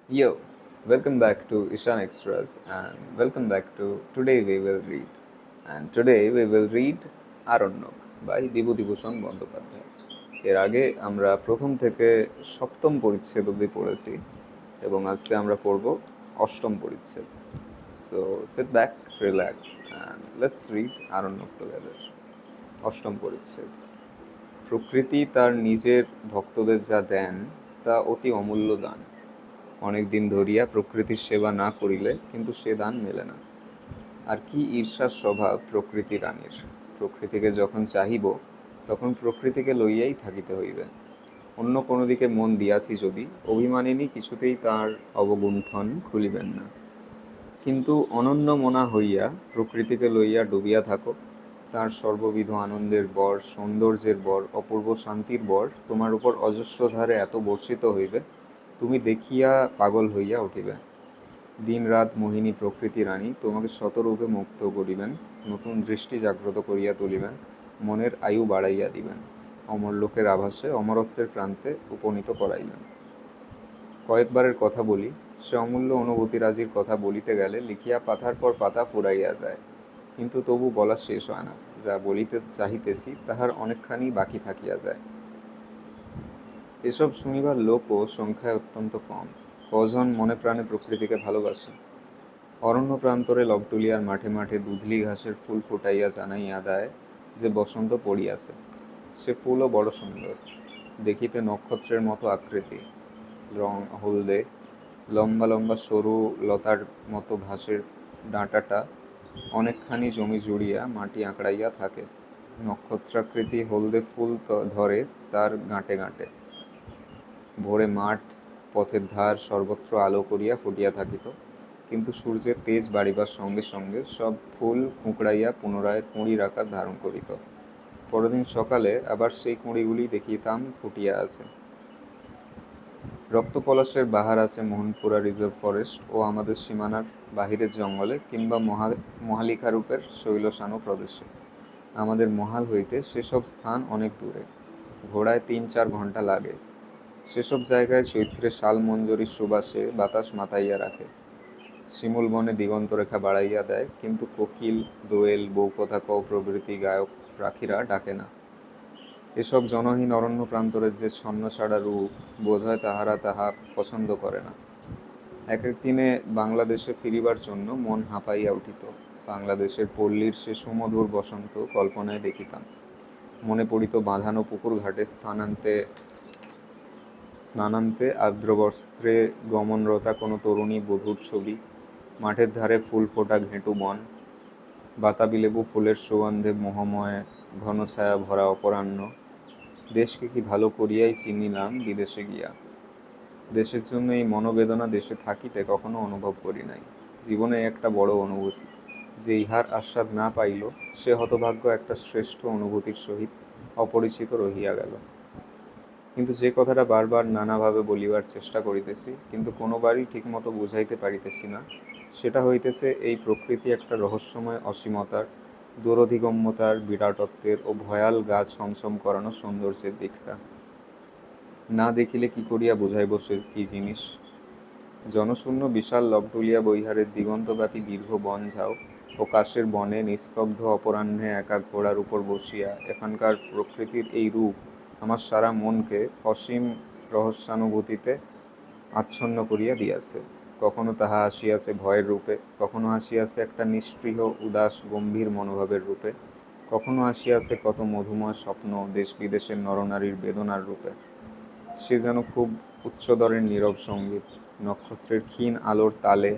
Yo, welcome back to Ishan Extras and welcome back to Today We Will Read. And today we will read Aranyak by Bibhutibhushan Bandyopadhyay. এর আগে আমরা প্রথম থেকে সপ্তম পরিচ্ছেদ অবধি পড়েছি এবং আজকে আমরা পড়ব অষ্টম পরিচ্ছেদ। So sit back, relax and let's read Aranyak together. অষ্টম পরিচ্ছেদ। প্রকৃতি তার নিজের ভক্তদের যা দেন তা অতি অমূল্য দান। অনেক দিন ধরিয়া প্রকৃতির সেবা না করিলে কিন্তু সে দান মেলে না। আর কি ঈর্ষার স্বভাব প্রকৃতি রানীর। প্রকৃতিকে যখন চাহিব তখন প্রকৃতিকে লইয়াই থাকিতে হইবে। অন্য কোনো দিকে মন দিয়াছি যদি অভিমানিনী কিছুতেই তার অবগুণ্ঠন খুলিবেন না। কিন্তু অনন্য মনা হইয়া প্রকৃতিকে লইয়া ডুবিয়া থাকো। তার সর্ববিধ আনন্দের বর, সৌন্দর্যের বর, অপূর্ব শান্তির বর তোমার উপর অজস্রধারে এত বর্ষিত হইবে, তুমি দেখিয়া পাগল হইয়া উঠিবে। দিন রাত মোহিনী প্রকৃতি রানী তোমাকে শতরূপে মুক্ত করিবেন, নতুন দৃষ্টি জাগ্রত করিয়া তুলিবেন, মনের আয়ু বাড়াইয়া দিবেন, অমর লোকের আভাসে অমরত্বের প্রান্তে উপনীত করাইবেন। কয়েকবারের কথা বলি, সে অমূল্য অনুভূতিরাজির কথা বলিতে গেলে লিখিয়া পাতার পর পাতা ফুরাইয়া যায়, কিন্তু তবু বলা শেষ হয় না। যা বলিতে চাহিতেছি তাহার অনেকখানি বাকি থাকিয়া যায়। এসব শুনিবার লোকও সংখ্যায় অত্যন্ত কম। কজন মনে প্রাণে প্রকৃতিকে ভালোবাসে। অরণ্য প্রান্তরে লবটুলিয়ার মাঠে মাঠে দুধলি ঘাসের ফুল ফুটাইয়া জানাইয়া দেয় যে বসন্ত পড়িয়াছে। সে ফুলও বড় সুন্দর, দেখিতে নক্ষত্রের মতো আকৃতি, রং হলদে, লম্বা লম্বা সরু লতার মতো ঘাসের ডাঁটাটা অনেকখানি জমি জুড়িয়া মাটি আঁকড়াইয়া থাকে। নক্ষত্রাকৃতি হলদে ফুল ধরে তার গাঁটে গাঁটে। ভোরে মাঠ, পথের ধার সর্বত্র আলো করিয়া ফুটিয়া থাকিত, কিন্তু সূর্যের তেজ বাড়িবার সঙ্গে সঙ্গে সব ফুল কুঁকড়াইয়া পুনরায় কুঁড়ির আকার ধারণ করিত। পরদিন সকালে আবার সেই কুঁড়িগুলি দেখিতাম ফুটিয়া আছে। রক্তপলাশের বাহার আছে মোহনপুরা রিজার্ভ ফরেস্ট ও আমাদের সীমানার বাহিরের জঙ্গলে কিংবা মহালিকারূপের শৈলশানু প্রদেশে। আমাদের মহাল হইতে সেসব স্থান অনেক দূরে, ঘোড়ায় ৩-৪ ঘণ্টা লাগে। সেসব জায়গায় চৈত্রে শাল মঞ্জরির সুবাসে বাতাস মাতাইয়া রাখে, শিমুল বনে দিগন্তরেখা বাড়াইয়া দেয়, কিন্তু কোকিল, দোয়েল, বউকথা কও প্রভৃতি গায়ক পাখিরা ডাকে না। এসব জনহীন অরণ্য প্রান্তরের যে ছন্নছাড়া রূপ, বোধ হয় তাহারা তাহা পছন্দ করে না। এক এক দিনে বাংলাদেশে ফিরিবার জন্য মন হাঁপাইয়া উঠিত। বাংলাদেশের পল্লীর সে সুমধুর বসন্ত কল্পনায় দেখিতাম। মনে পড়িত বাঁধানো পুকুর ঘাটে স্নানান্তে আর্দ্রবস্ত্রে গমনরতা কোনো তরুণী বধূর ছবি, মাঠের ধারে ফুল ফোটা ঘেঁটু বন, বাতাবি লেবু ফুলের সুগন্ধে মোহময় ঘন ছায়া ভরা অপরাহ্ন। দেশকে কি ভালো করিয়াই চিনিলাম বিদেশে গিয়া। দেশের জন্য এই মনোবেদনা দেশে থাকিতে কখনো অনুভব করি নাই। জীবনে একটা বড় অনুভূতি, যে ইহার আস্বাদ না পাইল সে হতভাগ্য একটা শ্রেষ্ঠ অনুভূতির সহিত অপরিচিত রহিয়া গেল। কিন্তু যে কথাটা বারবার নানাভাবে বলিবার চেষ্টা করিতেছি, কিন্তু কোনোবারই ঠিকমতো বুঝাইতে পারিতেছি না, সেটা হইতেছে এই প্রকৃতি একটা রহস্যময় অসীমতার, দূরধিগম্যতার, বিরাটত্বের ও ভয়াল গা ছমছম করানো সৌন্দর্যের দিকটা। না দেখিলে কি করিয়া বুঝাইব সে কি জিনিস। জনশূন্য বিশাল লবটুলিয়া বৈহারের দিগন্তব্যাপী দীর্ঘ বনঝাও ও কাশের বনে নিস্তব্ধ অপরাহ্নে একা ঘোড়ার উপর বসিয়া এখানকার প্রকৃতির এই রূপ আমার সারা মনকে অসীম রহস্যানুভূতিতে আচ্ছন্ন করিয়া দিয়াছে। কখনো তাহা আসিয়াছে ভয়ের রূপে, কখনো আসিয়াছে একটা নিস্পৃহ উদাস গম্ভীর মনোভাবের রূপে, কখনো আসিয়াছে কত মধুময় স্বপ্ন দেশ বিদেশের নরনারীর বেদনার রূপে। সে যেন খুব উচ্চদরের নীরব সঙ্গীত, নক্ষত্রের ক্ষীণ আলোর তালে,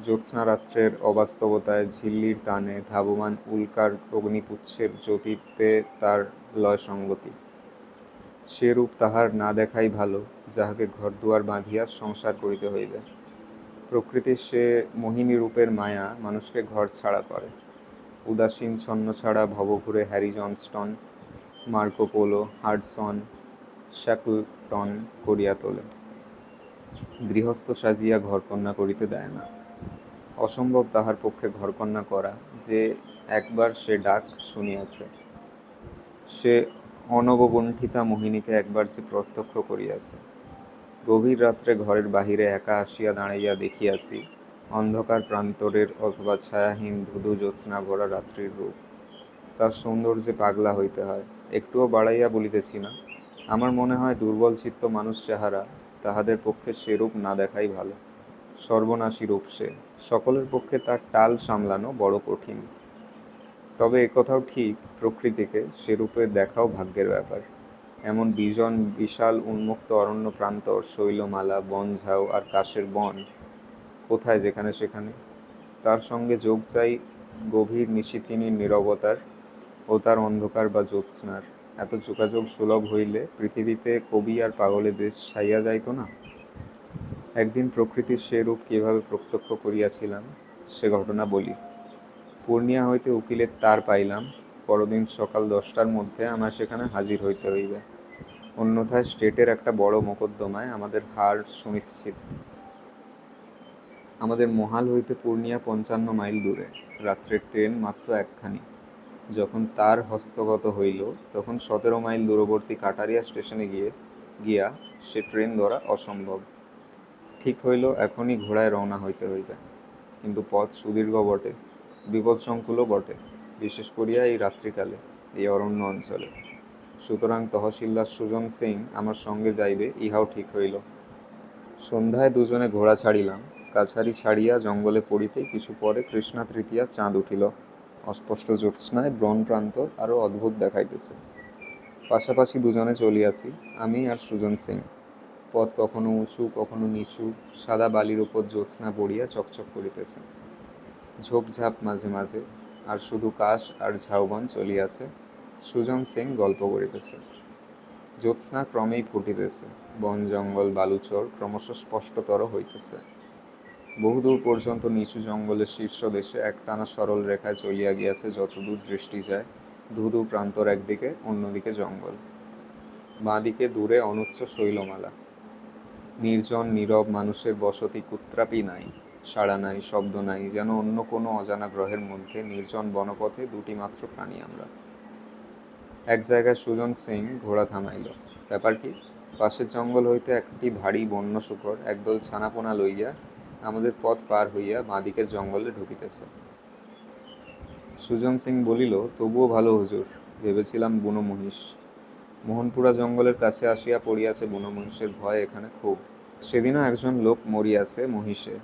জ্যোৎস্নারাত্রের অবাস্তবতায় ঝিল্লির টানে, ধাবমান উল্কার অগ্নিপুচ্ছের জ্যোতিতে তার লয় সঙ্গতি। সে রূপ তাহার না দেখাই ভালো, যাহাকে ঘরদুয়ার বাঁধিয়া সংসার করিতে হইবে। প্রকৃতির সে মোহিনী রূপের মায়া মানুষকে ঘর ছাড়া করে, উদাসীন ছন্নছাড়া ভবঘুরে Harry Johnston, Marco Polo, Hudson, Shackleton করিয়া তোলে। গৃহস্থ সাজিয়া ঘরকন্যা করিতে দেয় না। অসম্ভব তাহার পক্ষে ঘরকন্যা করা, যে একবার সে ডাক শুনিয়াছে। সে অনবগুণ্ঠিতা মোহিনীকে একবার যে প্রত্যক্ষ করিয়াছে। গভীর রাত্রে ঘরের বাহিরে একা আসিয়া দাঁড়াইয়া দেখিয়াছি অন্ধকার প্রান্তরের অথবা ছায়াহীন ধুধু জ্যোৎস্না ভরা রাত্রির রূপ। তার সৌন্দর্যে পাগলা হইতে হয়। একটুও বাড়াইয়া বলিতেছি না। আমার মনে হয় দুর্বল চিত্ত মানুষ যাহারা, তাহাদের পক্ষে সেরূপ না দেখাই ভালো। সর্বনাশী রূপ সে, সকলের পক্ষে তার টাল সামলানো বড় কঠিন। তবে একথাও ঠিক, প্রকৃতিকে সেরূপে দেখাও ভাগ্যের ব্যাপার। এমন বিজন বিশাল উন্মুক্ত অরণ্য প্রান্তর, শৈলমালা, বনঝাউ আর কাশের বন কোথায় যেখানে সেখানে। তার সঙ্গে যোগ চাই গভীর নিশিথিনীর নীরবতার ও তার অন্ধকার বা জ্যোৎস্নার। এত যোগাযোগ সুলভ হইলে পৃথিবীতে কবি আর পাগলে দেশ ছাইয়া যাইত না। একদিন প্রকৃতির সে রূপ কিভাবে প্রত্যক্ষ করিয়াছিলাম সে ঘটনা বলি। পূর্ণিয়া হইতে উকিলের তার পাইলাম, পরদিন সকাল 10টার মধ্যে আমার সেখানে হাজির হইতে হইবে, অন্যথায় স্টেটের একটা বড় মোকদ্দমায় আমাদের হার সুনিশ্চিত। আমাদের মহাল হইতে পূর্ণিয়া 55 মাইল দূরে। রাত্রের ট্রেন মাত্র একখানি। যখন তার হস্তগত হইল তখন 17 মাইল দূরবর্তী কাটারিয়া স্টেশনে গিয়া সে ট্রেন ধরা অসম্ভব। ঠিক হইল এখনই ঘোড়ায় রওনা হইতে হইবে। কিন্তু পথ সুদীর্ঘ বটে, বিপদসংকুলও বটে, বিশেষ করিয়া এই রাত্রিকালে, এই অরণ্য অঞ্চলে। সুতরাং তহসিলদার সুজন সিং আমার সঙ্গে যাইবে ইহাও ঠিক হইল। সন্ধ্যায় দুজনে ঘোড়া ছাড়িলাম। কাছারি ছাড়িয়া জঙ্গলে পড়িতেই কিছু পরে কৃষ্ণা তৃতীয়া চাঁদ উঠিল। অস্পষ্ট জ্যোৎস্নায় বন প্রান্তর আরো অদ্ভুত দেখাইতেছে। পাশাপাশি দুজনে চলিয়াছি, আমি আর সুজন সিং। পথ কখনো উঁচু কখনো নিচু, সাদা বালির উপর জ্যোৎস্না পড়িয়া চকচক করিতেছে। ঝোপঝাপ মাঝে মাঝে, আর শুধু কাশ আর ঝাউবন চলিয়াছে। সুজন সিং গল্প করিতেছে। জ্যোৎস্না ক্রমেই ফুটিতেছে, বন জঙ্গল বালুচর ক্রমশ স্পষ্টতর হইতেছে। বহুদূর পর্যন্ত নিচু জঙ্গলের শীর্ষদেশে একটানা সরল রেখায় চলিয়া গিয়াছে যতদূর দৃষ্টি যায়। ধুধু প্রান্তর একদিকে, অন্যদিকে জঙ্গল। বাঁদিকে দূরে অনুচ্চ শৈলমালা। নির্জন নীরব, মানুষের বসতি কুত্রাপি নাই, সাড়া নাই, শব্দ নাই, যেন অন্য কোনো অজানা গ্রহের মধ্যে নির্জন বনপথে দুটি মাত্র প্রাণী আমরা। এক জায়গায় সুজন সিং ঘোড়া থামাইল। ব্যাপার কি? পাশের জঙ্গল হইতে একটি ভারী বন্য শূকর একদল ছানাপোনা লইয়া আমাদের পথ পার হইয়া বাঁদিকের জঙ্গলে ঢুকিতেছে। সুজন সিং বলিল, তবুও ভালো হুজুর, ভেবেছিলাম বুনো মহিষ। মোহনপুরা জঙ্গলের কাছে আসিয়া পড়িয়াছে বুনো মহিষের ভয় এখানে খুব। সেদিনও একজন লোক মরিয়াছে মহিষে।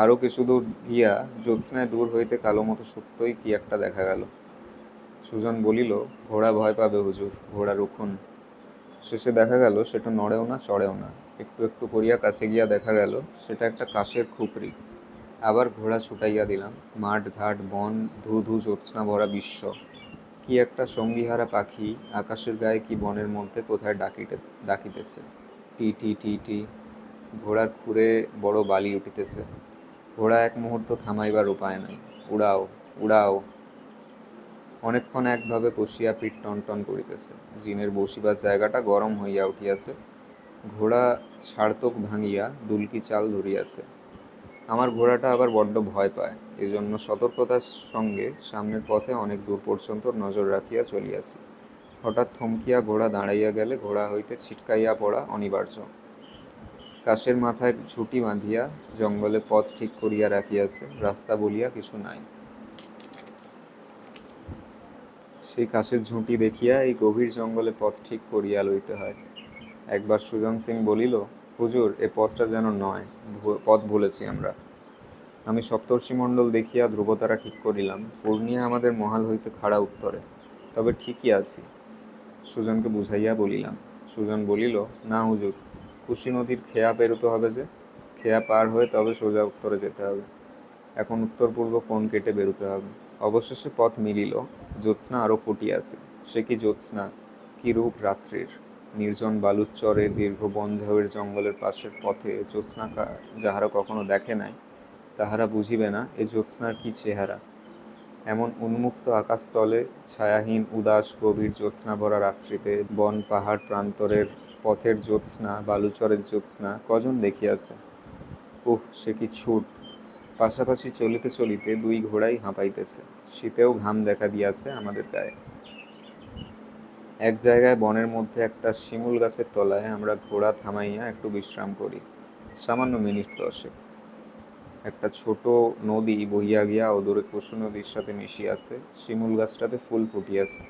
আরও কিছু দূর গিয়া জ্যোৎস্নায় দূর হইতে কালো মতো সত্যই কি একটা দেখা গেল। সুজন বলিল, ঘোড়া ভয় পাবে হুজুর, ঘোড়া রুখুন। শেষে দেখা গেল সেটা নড়েও না চড়েও না। একটু একটু করিয়া কাছে গিয়া দেখা গেল সেটা একটা কাশের খুপরি। আবার ঘোড়া ছুটাইয়া দিলাম। মাঠ ঘাট বন, ধু ধু জ্যোৎস্না ভরা বিশ্ব। কি একটা সঙ্গীহারা পাখি আকাশের গায়ে কি বনের মধ্যে কোথায় ডাকিতেছে। টি টি টি টি। ঘোড়ার খুরে বড় বালি উঠিতেছে। ঘোড়া এক মুহূর্ত থামাইবার উপায় নাই। উড়াও, উড়াও। অনেকক্ষণ একভাবে কষিয়া পিঠ টনটন করিতেছে। জিনের বসিবার জায়গাটা গরম হইয়া উঠিয়াছে। ঘোড়া ছাড়তোক ভাঙিয়া দুলকি চাল ধরিয়াছে। আমার ঘোড়াটা আবার বড্ড ভয় পায়, এজন্য সতর্কতার সঙ্গে সামনের পথে অনেক দূর পর্যন্ত নজর রাখিয়া চলিয়াছি। হঠাৎ থমকিয়া ঘোড়া দাঁড়াইয়া গেলে ঘোড়া হইতে ছিটকাইয়া পড়া অনিবার্য। কাশের মাথায় ঝুঁটি বাঁধিয়া জঙ্গলে পথ ঠিক করিয়া রাখিয়াছে, রাস্তা বলিয়া কিছু নাই। সেই কাশের ঝুঁটি দেখিয়া এই গভীর জঙ্গলে পথ ঠিক করিয়া লইতে হয়। একবার সুজন সিং বলিল, হুজুর, এ পথটা যেন নয়, পথ ভুলেছি আমরা। আমি সপ্তর্ষিমণ্ডল দেখিয়া ধ্রুবতারা ঠিক করিলাম, পূর্ণিয়া আমাদের মহাল হইতে খাড়া উত্তরে। তবে ঠিকই আছি। সুজনকে বুঝাইয়া বলিলাম। সুজন বলিল, না হুজুর, কুশি নদীর খেয়া পেরোতে হবে যে, খেয়া পার হয়ে তবে সোজা উত্তরে যেতে হবে। এখন উত্তর পূর্ব কোণ কেটে বেরোতে হবে। অবশেষে পথ মিলিল। জ্যোৎস্না আরও ফুটিয়াছে। সে কি জ্যোৎস্না, কি রূপ রাত্রির! নির্জন বালুচরে দীর্ঘ বনঝাউয়ের জঙ্গলের পাশের পথে জ্যোৎস্না যাহারা কখনো দেখে নাই তাহারা বুঝিবে না এ জ্যোৎস্নার কি চেহারা। এমন উন্মুক্ত আকাশতলে ছায়াহীন উদাস গভীর জ্যোৎস্না ভরা রাত্রিতে বন পাহাড় প্রান্তরের পথের জ্যোৎস্না, বালুচরের জ্যোৎস্না কজন দেখিয়াছে! সে কি ছুট! পাশাপাশি চলিতে চলিতে দুই ঘোড়াই হাঁপাইতেছে। শীতেও ঘাম দেখা দিয়াছে আমাদের গায়ে। এক জায়গায় বনের মধ্যে একটা শিমুল গাছের তলায় আমরা ঘোড়া থামাইয়া একটু বিশ্রাম করি, সামান্য মিনিট 10। একটা ছোট নদী বহিয়া গিয়া অদূরে কুসু নদীর সাথে মিশিয়াছে, শিমুল গাছটাতে ফুল ফুটিয়াছে।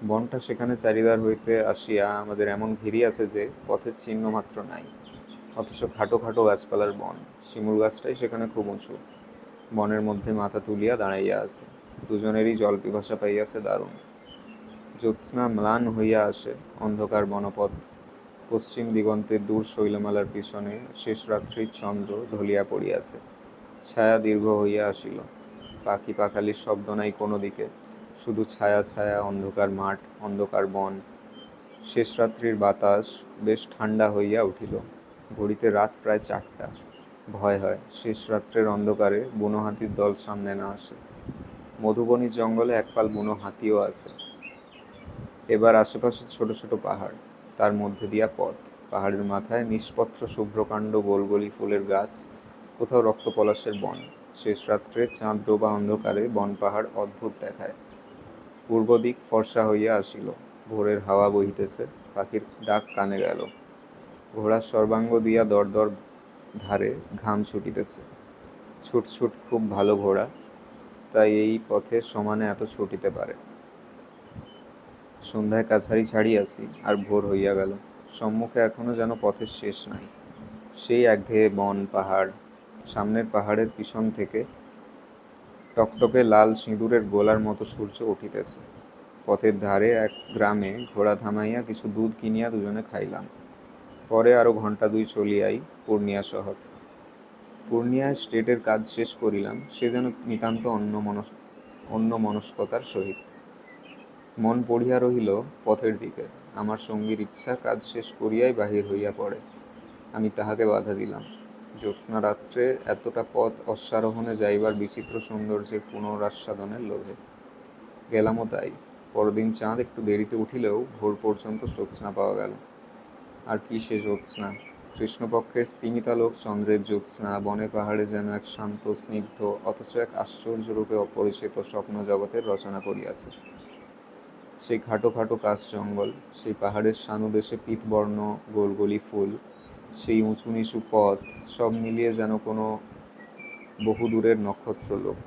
বনটা সেখানে চারিদার হইতে আসিয়া আমাদের এমন ঘিরিয়াছে যে পথের চিহ্ন মাত্র নাই, অথচ খাটো খাটো গাছপালার বন। শিমুল গাছটাই সেখানে খুব উঁচু, বনের মধ্যে মাথা তুলিয়া দাঁড়াইয়া আছে। দুজনেরই জল পিপাসা পাইয়াছে দারুণ। জ্যোৎস্না ম্লান হইয়া আসে, অন্ধকার বনপথ, পশ্চিম দিগন্তের দূর শৈলমালার পিছনে শেষ রাত্রির চন্দ্র ঢলিয়া পড়িয়াছে। ছায়া দীর্ঘ হইয়া আসিল, পাখি পাখালির শব্দ নাই কোনো দিকে, শুধু ছায়া ছায়া, অন্ধকার মাঠ, অন্ধকার বন। শেষ রাত্রির বাতাস বেশ ঠান্ডা হইয়া উঠিল। ঘড়িতে রাত প্রায় 4টা। ভয় হয় শেষ রাত্রের অন্ধকারে বুনো হাতির দল সামনে না আসে। মধুবনী জঙ্গলে একপাল বুনো হাতিও আছে। এবার আশেপাশে ছোট ছোট পাহাড়, তার মধ্যে দিয়া পথ। পাহাড়ের মাথায় নিষ্পত্র শুভ্রকাণ্ড গোলগলি ফুলের গাছ, কোথাও রক্তপলাশের বন। শেষ রাত্রে চাঁদ ডোবা অন্ধকারে বন পাহাড় অদ্ভুত দেখায়। পূর্ব দিক ফর্সা হইয়া আসিল, ভোরের হাওয়া বহিতেছে, পাখির ডাক কানে গেল। ঘোড়ার সর্বাঙ্গ দিয়া দরদর ধারে ঘাম ছুটিতেছে। ছুট ছুট খুব ভালো ঘোড়া, তাই এই পথে সমানে এত ছুটিতে পারে। সন্ধ্যায় কাছারি ছাড়িয়াছি, আর ভোর হইয়া গেল। সম্মুখে এখনো যেন পথের শেষ নাই, সেই একঘেয়ে বন পাহাড়। সামনের পাহাড়ের পিছন থেকে টকটকে লাল সিঁদুরের গোলার মতো সূর্য উঠিতেছে। পথের ধারে এক গ্রামে ঘোড়া থামাইয়া কিছু দুধ কিনিয়া দুজনে খাইলাম। পরে আরো ঘণ্টা 2 চলিয়াই পূর্ণিয়া শহর। পূর্ণিয়ায় স্টেটের কাজ শেষ করিলাম, সে যেন নিতান্ত অন্য মনস্কতার সহিত। মন পড়িয়া রহিল পথের দিকে। আমার সঙ্গীর ইচ্ছা কাজ শেষ করিয়াই বাহির হইয়া পড়ে। আমি তাহাকে বাধা দিলাম। জ্যোৎস্না রাত্রে এতটা পথ অশ্বারোহণে যাইবার বিচিত্র সৌন্দর্যের পুনরাস্বাদনের লোভে গেলামও তাই। পরদিন চাঁদ একটু দেরিতে উঠিলেও ভোর পর্যন্ত জ্যোৎস্না পাওয়া গেল। আর কি সে জ্যোৎস্না! কৃষ্ণপক্ষের স্তিমিতালোক চন্দ্রের জ্যোৎস্না বনে পাহাড়ে যেন এক শান্ত স্নিগ্ধ অথচ এক আশ্চর্যরূপে অপরিচিত স্বপ্ন জগতের রচনা করিয়াছে। সেই খাটো খাটো কাশ জঙ্গল, সেই পাহাড়ের সানুদেশে পীতবর্ণ গোলগলি ফুল, সেই উঁচু নিচু পথ, সব মিলিয়ে যেন কোনো বহুদূরের নক্ষত্রলোক।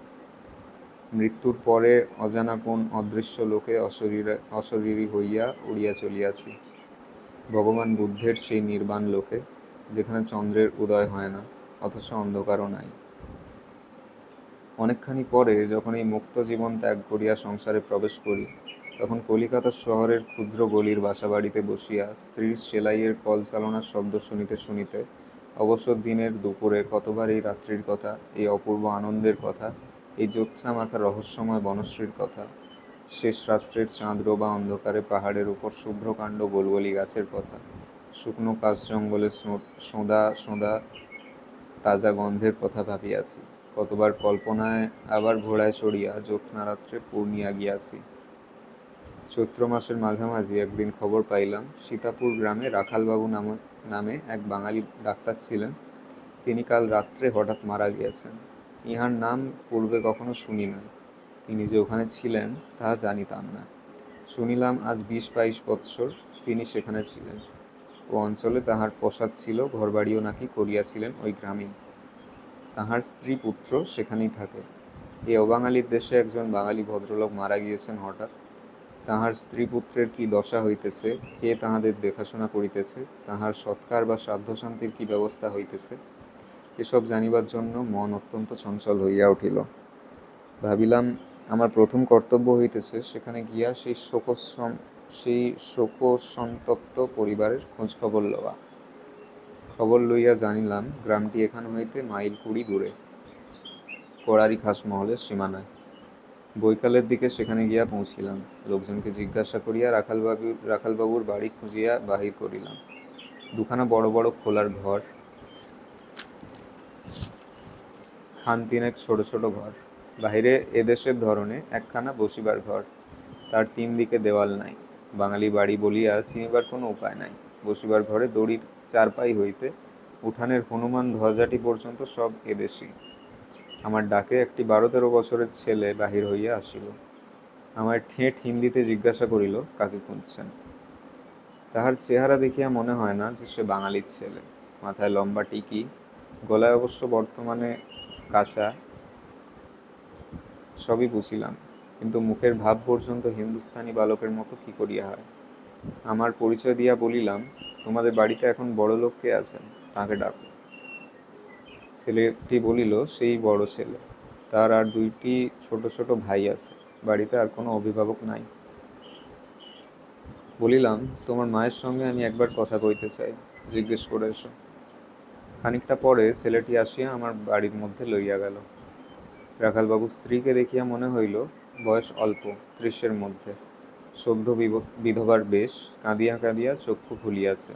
মৃত্যুর পরে অজানা কোন অদৃশ্য লোকে অশরীরী হইয়া উড়িয়া চলিয়াছি। ভগবান বুদ্ধের সেই নির্বাণ লোকে, যেখানে চন্দ্রের উদয় হয় না, অথচ অন্ধকারও নাই। অনেকখানি পরে যখন এই মুক্ত জীবন ত্যাগ করিয়া সংসারে প্রবেশ করি, তখন কলিকাতা শহরের ক্ষুদ্র গলির বাসাবাড়িতে বসিয়া স্ত্রীর সেলাইয়ের কল চালনার শব্দ শুনিতে শুনিতে অবসর দিনের দুপুরে কতবার এই রাত্রির কথা, এই অপূর্ব আনন্দের কথা, এই জ্যোৎস্না মাখা রহস্যময় বনশ্রীর কথা, শেষ রাত্রের চাঁদ ডোবা অন্ধকারে পাহাড়ের উপর শুভ্রকাণ্ড গোলগলি গাছের কথা, শুকনো কাশ জঙ্গলে সোঁদা সোঁদা তাজা গন্ধের কথা ভাবিয়াছি। কতবার কল্পনায় আবার ঘোড়ায় চড়িয়া জ্যোৎস্না রাত্রে পূর্ণিয়া গিয়াছি। চৈত্র মাসের মাঝামাঝি একদিন খবর পাইলাম সীতাপুর গ্রামে রাখালবাবু নামে এক বাঙালি ডাক্তার ছিলেন। তিনি কাল রাত্রে হঠাৎ মারা গিয়েছেন। ইহার নাম পূর্বে কখনো শুনি নাই। তিনি যে ওখানে ছিলেন তাহা জানিতাম না। শুনিলাম আজ 20-22 বৎসর তিনি সেখানে ছিলেন। ও অঞ্চলে তাহার প্রসাদ ছিল, ঘরবাড়িও নাকি করিয়াছিলেন ওই গ্রামেই। তাহার স্ত্রী পুত্র সেখানেই থাকে। এই অবাঙালির দেশে একজন বাঙালি ভদ্রলোক মারা গিয়েছেন হঠাৎ। তাহার স্ত্রী পুত্রের কি দশা হইতেছে, কে তাহাদের দেখাশোনা করিতেছে, তাহার সৎকার বা শ্রাদ্ধশান্তির কি ব্যবস্থা হইতেছে, এসব জানিবার জন্য মন অত্যন্ত চঞ্চল হইয়া উঠিল। ভাবিলাম আমার প্রথম কর্তব্য হইতেছে সেখানে গিয়া সেই শোকসন্তপ্ত পরিবারের খোঁজখবর লওয়া। খবর লইয়া জানিলাম গ্রামটি এখান হইতে মাইল 20 দূরে, কড়ারি খাসমহলের সীমানায়। বৈকালের দিকে সেখানে গিয়া পৌঁছিলাম। লোকজনকে জিজ্ঞাসা করিয়া রাখালবাবুর বাড়ি খুঁজিয়া বাহির করিলাম। দুখানা বড় বড় খোলার ঘর, খান তিনেক ছোট ছোট ঘর। বাহিরে এদেশের ধরনে একখানা বসিবার ঘর, তার 3 দিকে দেওয়াল নাই। বাঙালি বাড়ি বলিয়া চিনিবার কোনো উপায় নাই। বসিবার ঘরে দড়ির 4 পাই হইতে উঠানের হনুমান ধ্বজাটি পর্যন্ত সব এদেশি। আমার ডাকে একটি 12-13 বছরের ছেলে বাহির হইয়া আসিল। আমায় ঠেট হিন্দিতে জিজ্ঞাসা করিল, কাকে খুঁজছেন। তাহার চেহারা দেখিয়া মনে হয় না যে সে বাঙালির ছেলে। মাথায় লম্বা টিকি, গলায় অবশ্য বর্তমানে কাঁচা, সবই বুঝিলাম, কিন্তু মুখের ভাব পর্যন্ত হিন্দুস্থানি বালকের মতো কি করিয়া হয়। আমার পরিচয় দিয়া বলিলাম, তোমাদের বাড়িতে এখন বড় লোক কে আছেন, তাকে ডাকো। ছেলেটি বলিল, সেই বড় ছেলে, তার আর 2টি ছোট ছোট ভাই আছে, বাড়িতে আর কোনো অভিভাবক নাই। বলিলাম, তোমার মায়ের সঙ্গে আমি একবার কথা কইতে চাই, জিজ্ঞেস করে এসো। খানিকটা পরে ছেলেটি আসিয়া আমার বাড়ির মধ্যে লইয়া গেল। রাখালবাবুর স্ত্রীকে দেখিয়া মনে হইল বয়স অল্প, 30-এর মধ্যে, সদ্য বিধবার বেশ, কাঁদিয়া কাঁদিয়া চক্ষু খুলিয়াছে।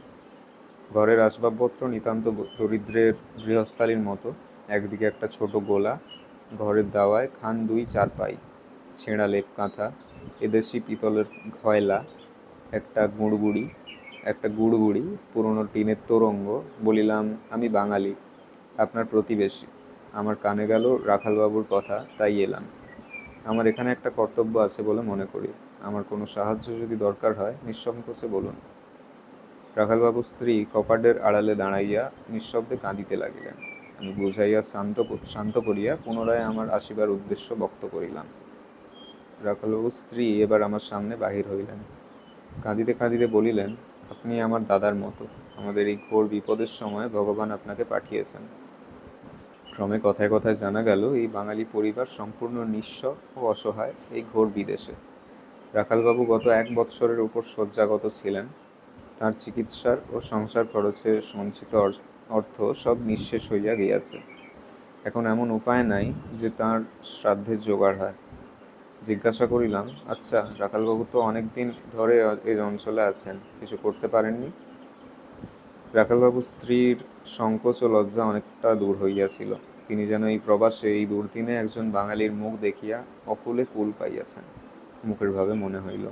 ঘরের আসবাবপত্র নিতান্ত দরিদ্রের গৃহস্থালীর মতো। একদিকে একটা ছোট গোলা, ঘরের দাওয়ায় খান 2-4 পাই, ছেঁড়া লেপ কাঁথা, এদেশি পিতলের ঘয়লা, একটা গুড়গুড়ি, পুরনো টিনের তোরঙ্গ। বলিলাম, আমি বাঙালি, আপনার প্রতিবেশী। আমার কানে গেল রাখালবাবুর কথা, তাই এলাম। আমার এখানে একটা কর্তব্য আছে বলে মনে করি। আমার কোনো সাহায্য যদি দরকার হয় নিঃসংকোচে বলুন। রাখালবাবুর স্ত্রী কপাটের আড়ালে দাঁড়াইয়া নিঃশব্দে কাঁদিতে লাগিলেন। আমি বুঝাইয়া শান্ত করিয়া পুনরায় আমার আসিবার উদ্দেশ্য ব্যক্ত করিলাম। রাখালবাবুর স্ত্রী এবার আমার সামনে বাহির হইলেন। কাঁদিতে কাঁদিতে বলিলেন, আপনি আমার দাদার মতো। আমাদের এই ঘোর বিপদের সময় ভগবান আপনাকে পাঠিয়েছেন। ক্রমে কথায় কথায় জানা গেল এই বাঙালি পরিবার সম্পূর্ণ নিঃস্ব ও অসহায় এই ঘোর বিদেশে। রাখালবাবু গত 1 বৎসরের উপর শয্যাগত ছিলেন। তাঁর চিকিৎসার ও সংসার খরচে সঞ্চিত অর্থ সব নিঃশেষ হইয়া গিয়াছে। এখন এমন উপায় নাই যে তাঁর শ্রাদ্ধের জোগাড় হয়। জিজ্ঞাসা করিলাম, আচ্ছা, রাখালবাবু তো অনেক দিন ধরে এই অঞ্চলে আছেন, কিছু করতে পারেননি? রাখালবাবুর স্ত্রীর সংকোচ ও লজ্জা অনেকটা দূর হইয়াছিল। তিনি যেন এই প্রবাসে, এই দুর্দিনে একজন বাঙালির মুখ দেখিয়া অকুলে কুল পাইয়াছেন, মুখের ভাবে মনে হইল।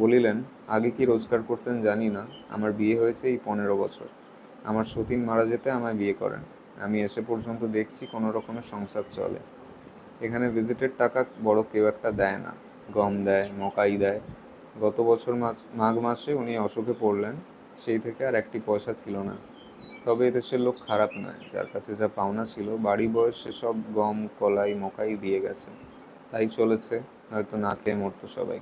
বলিলেন, আগে কি রোজগার করতেন জানি না, আমার বিয়ে হয়েছে এই 15 বছর। আমার সতীন মারা যেতে আমায় বিয়ে করেন। আমি এসে পর্যন্ত দেখছি কোনো রকমের সংসার চলে। এখানে ভিজিটের টাকা বড় কেউ একটা দেয় না। গম দেয়, মকাই দেয়। গত বছর মাঘ মাসে উনি অসুখে পড়লেন, সেই থেকে আর 1টি পয়সা ছিল না। তবে এদেশের লোক খারাপ নয়, যার কাছে যা পাওনা ছিল বাড়ি বয়সে সব গম, কলাই, মকাই দিয়ে গেছে। তাই চলেছে, হয়তো না খেয়ে মরতো সবাই।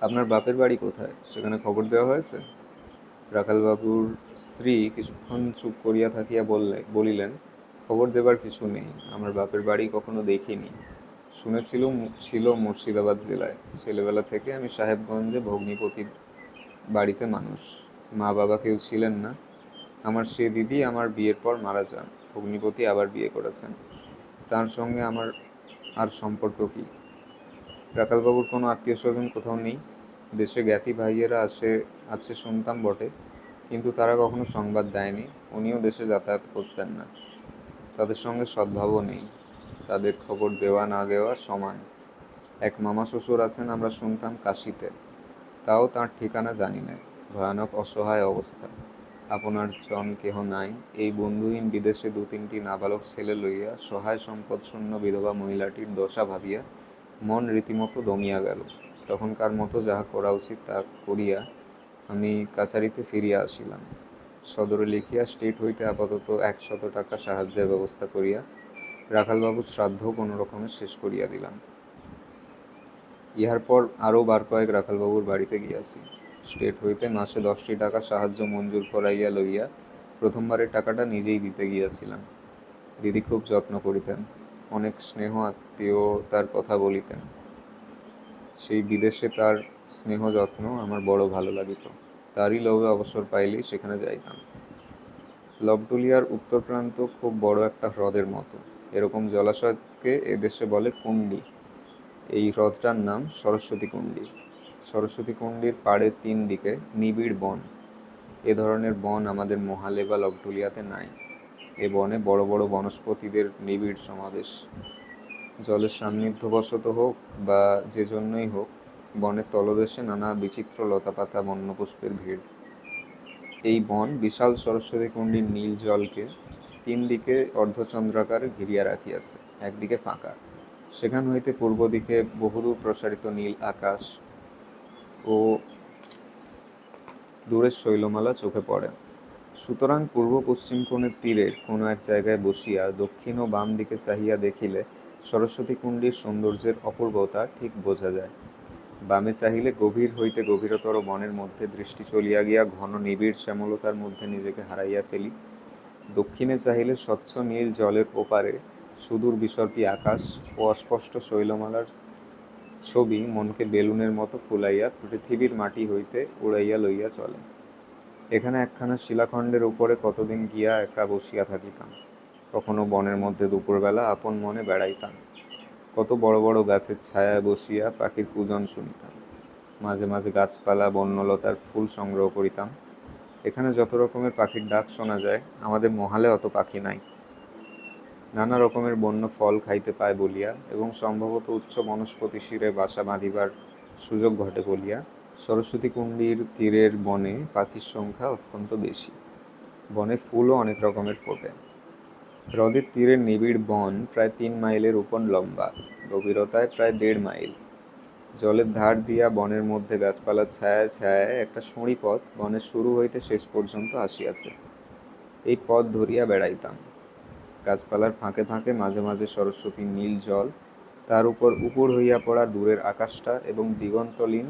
আপনার বাপের বাড়ি কোথায়, সেখানে খবর দেওয়া হয়েছে? রাখালবাবুর স্ত্রী কিছুক্ষণ চুপ করিয়া থাকিয়া বলিলেন, খবর দেবার কিছু নেই। আমার বাপের বাড়ি কখনো দেখিনি। ছিল মুর্শিদাবাদ জেলায়। ছেলেবেলা থেকে আমি সাহেবগঞ্জে ভগ্নিপতির বাড়িতে মানুষ। মা বাবা কেউ ছিলেন না। আমার সে দিদি আমার বিয়ের পর মারা যান। ভগ্নিপতি আবার বিয়ে করেছেন। তার সঙ্গে আমার আর সম্পর্ক কি? রাখালবাবুর কোনো আত্মীয় স্বজন কোথাও নেই? দেশে জ্ঞাতি ভাইয়েরা আছে শুনতাম বটে, কিন্তু তারা কখনো সংবাদ দেয়নি। উনিও দেশে যাতায়াত করতেন না। তাদের সঙ্গে সদ্ভাবও নেই। তাদের খবর দেওয়া না দেওয়া সমান। এক মামা শ্বশুর আছেন আমরা শুনতাম কাশীতে, তাও তার ঠিকানা জানি না। ভয়ানক অসহায় অবস্থা। আপনার জন কেহ নাই। এই বন্ধুহীন বিদেশে 2-3টি নাবালক ছেলে লইয়া সহায় সম্পদশূন্য বিধবা মহিলাটির দশা ভাবিয়া মন রীতিমতো দমিয়া গেল। তখনকার মতো যাহা করা উচিত তা করিয়া আমি কাছারিতে ফিরিয়া আসিলাম। সদরে লিখিয়া স্টেট হইতে আপাতত 100 টাকা সাহায্যের ব্যবস্থা করিয়া রাখালবাবুর শ্রাদ্ধও কোনো রকমে শেষ করিয়া দিলাম। ইহার পর আরও 12 কয়েক রাখালবাবুর বাড়িতে গিয়াছি। স্টেট হইতে মাসে 10টি টাকা সাহায্য মঞ্জুর করাইয়া লইয়া প্রথমবারের টাকাটা নিজেই দিতে গিয়াছিলাম। দিদি খুব যত্ন করিতেন, অনেক স্নেহ আত্মীয়তার কথা বলিতেন। সেই বিদেশে তার স্নেহ যত্ন আমার বড় ভালো লাগিত। তারই লোভে অবসর পাইলেই সেখানে যাইতাম। লবডুলিয়ার উত্তর প্রান্ত খুব বড় একটা হ্রদের মতো। এরকম জলাশয়কে এদেশে বলে কুণ্ডি। এই হ্রদটার নাম সরস্বতী কুণ্ডি। সরস্বতী কুণ্ডির পাড়ে 3 দিকে নিবিড় বন। এ ধরনের বন আমাদের মোহালে বা লবডুলিয়াতে নাই। এ বনে বড় বড় বনস্পতিদের নিবিড় সমাবেশ। জলের সান্নিধ্যবশত হোক বা যে জন্যই হোক, বনের তলদেশে নানা বিচিত্র লতাপাতা বন্যপুষ্পের ভিড়। এই বন বিশাল সরস্বতী কুণ্ডির নীল জলকে 3 দিকে অর্ধচন্দ্রাকারে ঘিরিয়া রাখিয়াছে। একদিকে ফাঁকা, সেখান হইতে পূর্ব দিকে বহুদূর প্রসারিত নীল আকাশ ও দূরের শৈলমালা চোখে পড়ে। সুতরাং পূর্ব পশ্চিম কোণের তীরের কোনো এক জায়গায় বসিয়া দক্ষিণ ও বাম দিকে চাহিয়া দেখিলে সরস্বতী কুণ্ডীর সৌন্দর্যের অপূর্বতা ঠিক বোঝা যায়। বামে চাহিলে গভীর হইতে গভীরতর বনের মধ্যে দৃষ্টি চলিয়া গিয়া ঘন নিবিড় শ্যামলতার মধ্যে নিজেকে হারাইয়া ফেলি। দক্ষিণে চাহিলে স্বচ্ছ নীল জলের ওপারে সুদূর বিসর্পী আকাশ ও অস্পষ্ট শৈলমালার ছবি মনকে বেলুনের মতো ফুলাইয়া পৃথিবীর মাটি হইতে উড়াইয়া লইয়া চলে। এখানে একখানা শিলাখণ্ডের উপরে কতদিন গিয়া একা বসিয়া থাকিতাম। কখনো বনের মধ্যে দুপুরবেলা আপন মনে বেড়াইতাম। কত বড় বড় গাছের ছায়ায় বসিয়া পাখির কূজন শুনিতাম। মাঝে মাঝে গাছপালা বন্যলতার ফুল সংগ্রহ করিতাম। এখানে যত রকমের পাখির ডাক শোনা যায়, আমাদের মহালে অত পাখি নাই। নানা রকমের বন্য ফল খাইতে পায় বলিয়া এবং সম্ভবত উচ্চ বনস্পতি শিরে বাসা বাঁধিবার সুযোগ ঘটে বলিয়া সরস্বতী কুণ্ডীর তীরের বনে পাখির সংখ্যা অত্যন্ত বেশি। বনে ফুলও অনেক রকমের ফোটে। হ্রদের তীরের নিবিড় বন প্রায় 3 মাইলের উপর লম্বা, গভীরতায় প্রায় 1.5 মাইল। জলের ধার দিয়া বনের মধ্যে গাছপালার ছায়ায় ছায়ায় একটা সুঁড়ি পথ বনের শুরু হইতে শেষ পর্যন্ত আসিয়াছে। এই পথ ধরিয়া বেড়াইতাম। গাছপালার ফাঁকে ফাঁকে মাঝে মাঝে সরস্বতীর নীল জল, তার উপর উপুড় হইয়া পড়া দূরের আকাশটা এবং দিগন্তলীন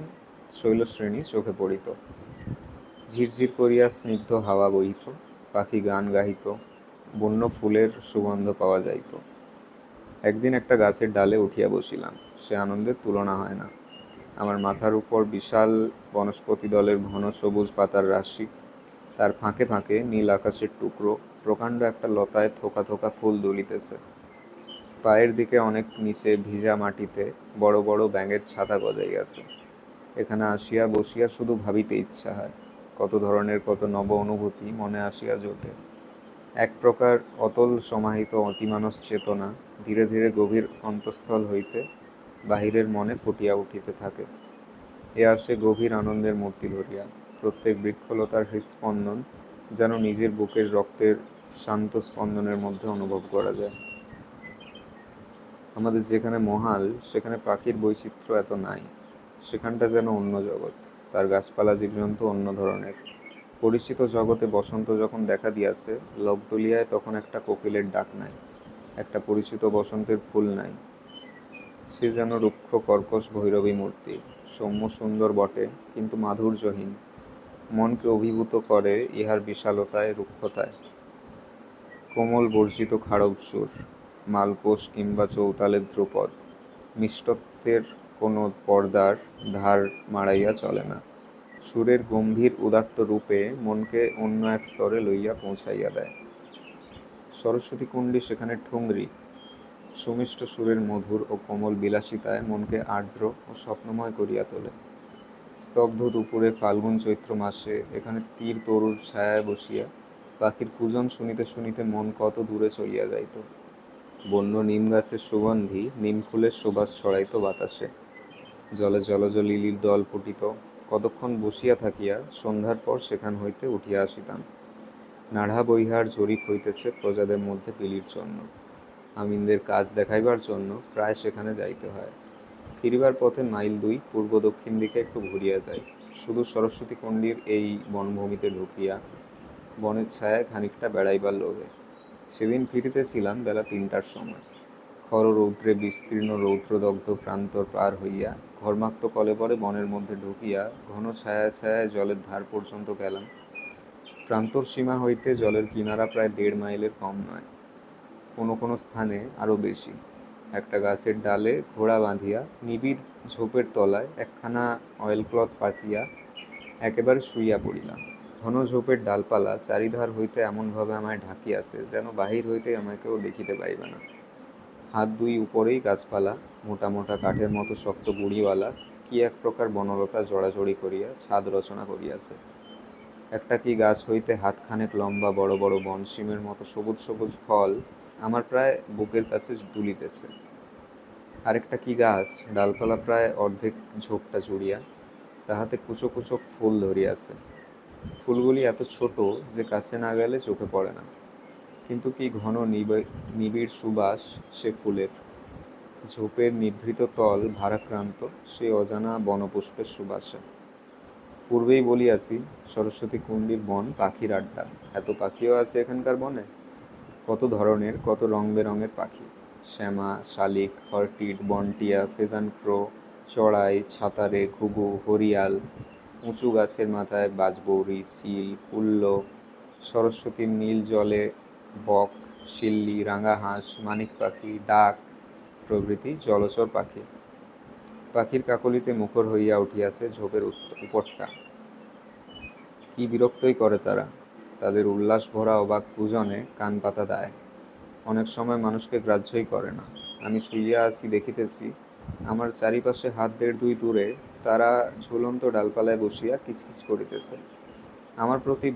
শৈলশ্রেণী চোখে পড়িত। ঝিরঝির করিয়া স্নিগ্ধ হাওয়া বহিত, পাখি গান গাহিত, বন্য ফুলের সুগন্ধ পাওয়া যাইত। একদিন একটা গাছের ডালে উঠিয়া বসিলাম। সে আনন্দের তুলনা হয় না। আমার মাথার উপর বিশাল বনস্পতি দলের ঘন সবুজ পাতার রাশি, তার ফাঁকে ফাঁকে নীল আকাশের টুকরো, প্রকাণ্ড একটা লতায় থোকা থোকা ফুল দুলিতেছে। পায়ের দিকে অনেক নিচে ভিজা মাটিতে বড় বড় ব্যাঙের ছাতা গজাইয়াছে। এখানে আসিয়া বসিয়া শুধু ভাবিতে ইচ্ছা হয়। কত ধরনের কত নব অনুভূতি মনে আসিয়া জোটে। এক প্রকার অতল সমাহিত অতিমানস চেতনা ধীরে ধীরে গভীর অন্তঃস্থল হইতে বাহিরের মনে ফুটিয়া উঠিতে থাকে। এ আসে গভীর আনন্দের মূর্তি ধরিয়া। প্রত্যেক বৃক্ষলতার হৃৎস্পন্দন যেন নিজের বুকের রক্তের শান্ত স্পন্দনের মধ্যে অনুভব করা যায়। আমাদের যেখানে মহাল, সেখানে পাখির বৈচিত্র্য এত নাই। সেখানটা যেন অন্য জগৎ। তার গাছপালা জীবজন্তু অন্য ধরনের। পরিচিত জগতে বসন্ত যখন দেখা দিয়াছে, লবডলিয়ায় তখন একটা কোকিলের ডাক নাই, একটা পরিচিত বসন্তের ফুল নাই। সে যেন রুক্ষ কর্কশ ভৈরবী মূর্তি, সৌম্য সুন্দর বটে, কিন্তু মাধুর্যহীন। মনকে অভিভূত করে ইহার বিশালতায়, রুক্ষতায়। কোমল বর্জিত খাড়ব সুর, মালকোষ কিংবা চৌতালের ধ্রুপদ, মিষ্টত্বের কোনো পর্দার ধার মাড়াইয়া চলে না। সুরের গম্ভীর উদাত্ত রূপে মনকে অন্য এক স্তরে লইয়া পৌঁছাইয়া দেয়। সরস্বতী কুণ্ডী সেখানে ঠুংরি। সুমিষ্ট সুরের মধুর ও কোমল বিলাসিতায় মনকে আর্দ্র ও স্বপ্নময় করিয়া তোলে। স্তব্ধ দুপুরে ফাল্গুন চৈত্র মাসে এখানে তীর তরুর ছায়ায় বসিয়া পাখির কূজন শুনিতে শুনিতে মন কত দূরে চলিয়া যাইত। বন্য নিম গাছের সুগন্ধি নিমফুলের সুবাস ছড়াইত বাতাসে। জলে জলজ লিলির দল ফুটিত। কতক্ষণ বসিয়া থাকিয়া সন্ধ্যার পর সেখান হইতে উঠিয়া আসিতাম। নাড়া বইহার জরিপ হইতেছে প্রজাদের মধ্যে পিলির জন্য। আমিনদের কাজ দেখাইবার জন্য প্রায় সেখানে যাইতে হয়। ফিরিবার পথে মাইল 2 পূর্ব দক্ষিণ দিকে একটু ঘুরিয়া যাই, শুধু সরস্বতী কুণ্ডীর এই বনভূমিতে ঢুকিয়া বনের ছায়ায় খানিকটা বেড়াইবার লোভে। সেদিন ফিরিতেছিলাম বেলা 3টার সময়। খর রৌদ্রে বিস্তীর্ণ রৌদ্রদগ্ধ প্রান্তর পার হইয়া ঘর্মাক্ত কলেবরে বনের মধ্যে ঢুকিয়া ঘন ছায়ায় ছায়ায় জলের ধার পর্যন্ত গেলাম। প্রান্তর সীমা হইতে জলের কিনারা প্রায় 1.5 মাইলের কম নয়, কোনো কোনো স্থানে আরও বেশি। একটা গাছের ডালে ঘোড়া বাঁধিয়া নিবিড় ঝোপের তলায় একখানা অয়েলক্লথ পাতিয়া একেবারে শুইয়া পড়িলাম। ঘন ঝোপের ডালপালা চারিধার হইতে এমনভাবে আমায় ঢাকিয়াছে যেন বাহির হইতে আমাকেও দেখিতে পাইবে না। হাত 2 উপরেই গাছপালা, মোটা মোটা কাঠের মতো শক্ত গুঁড়িওয়ালা কি এক প্রকার বনলতা জড়াজড়ি করিয়া ছাদ রচনা করিয়াছে। একটা কি গাছ হইতে হাতখানেক লম্বা বড় বড় বনশিমের মতো সবুজ সবুজ ফল আমার প্রায় বুকের কাছে দুলিতেছে। আরেকটা কি গাছ ডালপালা প্রায় অর্ধেক ঝোপটা জুড়িয়া, তাহাতে কুচো কুচো ফুল ধরিয়াছে। ফুলগুলি এত ছোট যে কাছে না গেলে চোখে পড়ে না, কিন্তু কি ঘন নিবিড় সুবাস সে ফুলের। ঝোপের নিভৃত তল ভারাক্রান্ত সেই অজানা বনপুষ্পের সুবাসে। পূর্বেই বলিয়াছি, সরস্বতী কুণ্ডীর বন পাখির আড্ডা। এত পাখিও আছে এখানকার বনে। কত ধরনের, কত রং বেরঙের পাখি। শ্যামা, শালিক, হর্টিড, বনটিয়া, ফেজান ক্রো, চড়াই, ছাতারে, ঘুঘু, হরিয়াল, উঁচু গাছের মাথায় বাজবৌরি, চিল, উল্ল, সরস্বতীর নীল জলে বক, শিল্লি, রাঙা হাঁস, মানিক পাখি, ডাক প্রভৃতি জলচর পাখি। পাখির কাকলিতে মুখর হইয়া উঠিয়াছে ঝোপের উপরটা। কি বিরক্তই করে তারা। তাদের উল্লাস ভরা অবাক পূজনে কান পাতা দেয়। অনেক সময় মানুষকে গ্রাহ্যই করে না। আমি শুইয়া আছি, দেখিতেছি আমার চারিপাশে হাত দেড় দুই দূরে তারা ঝুলন্ত ডালপালায় বসিয়া কিচকিচ করিতেছে। আমার প্রতি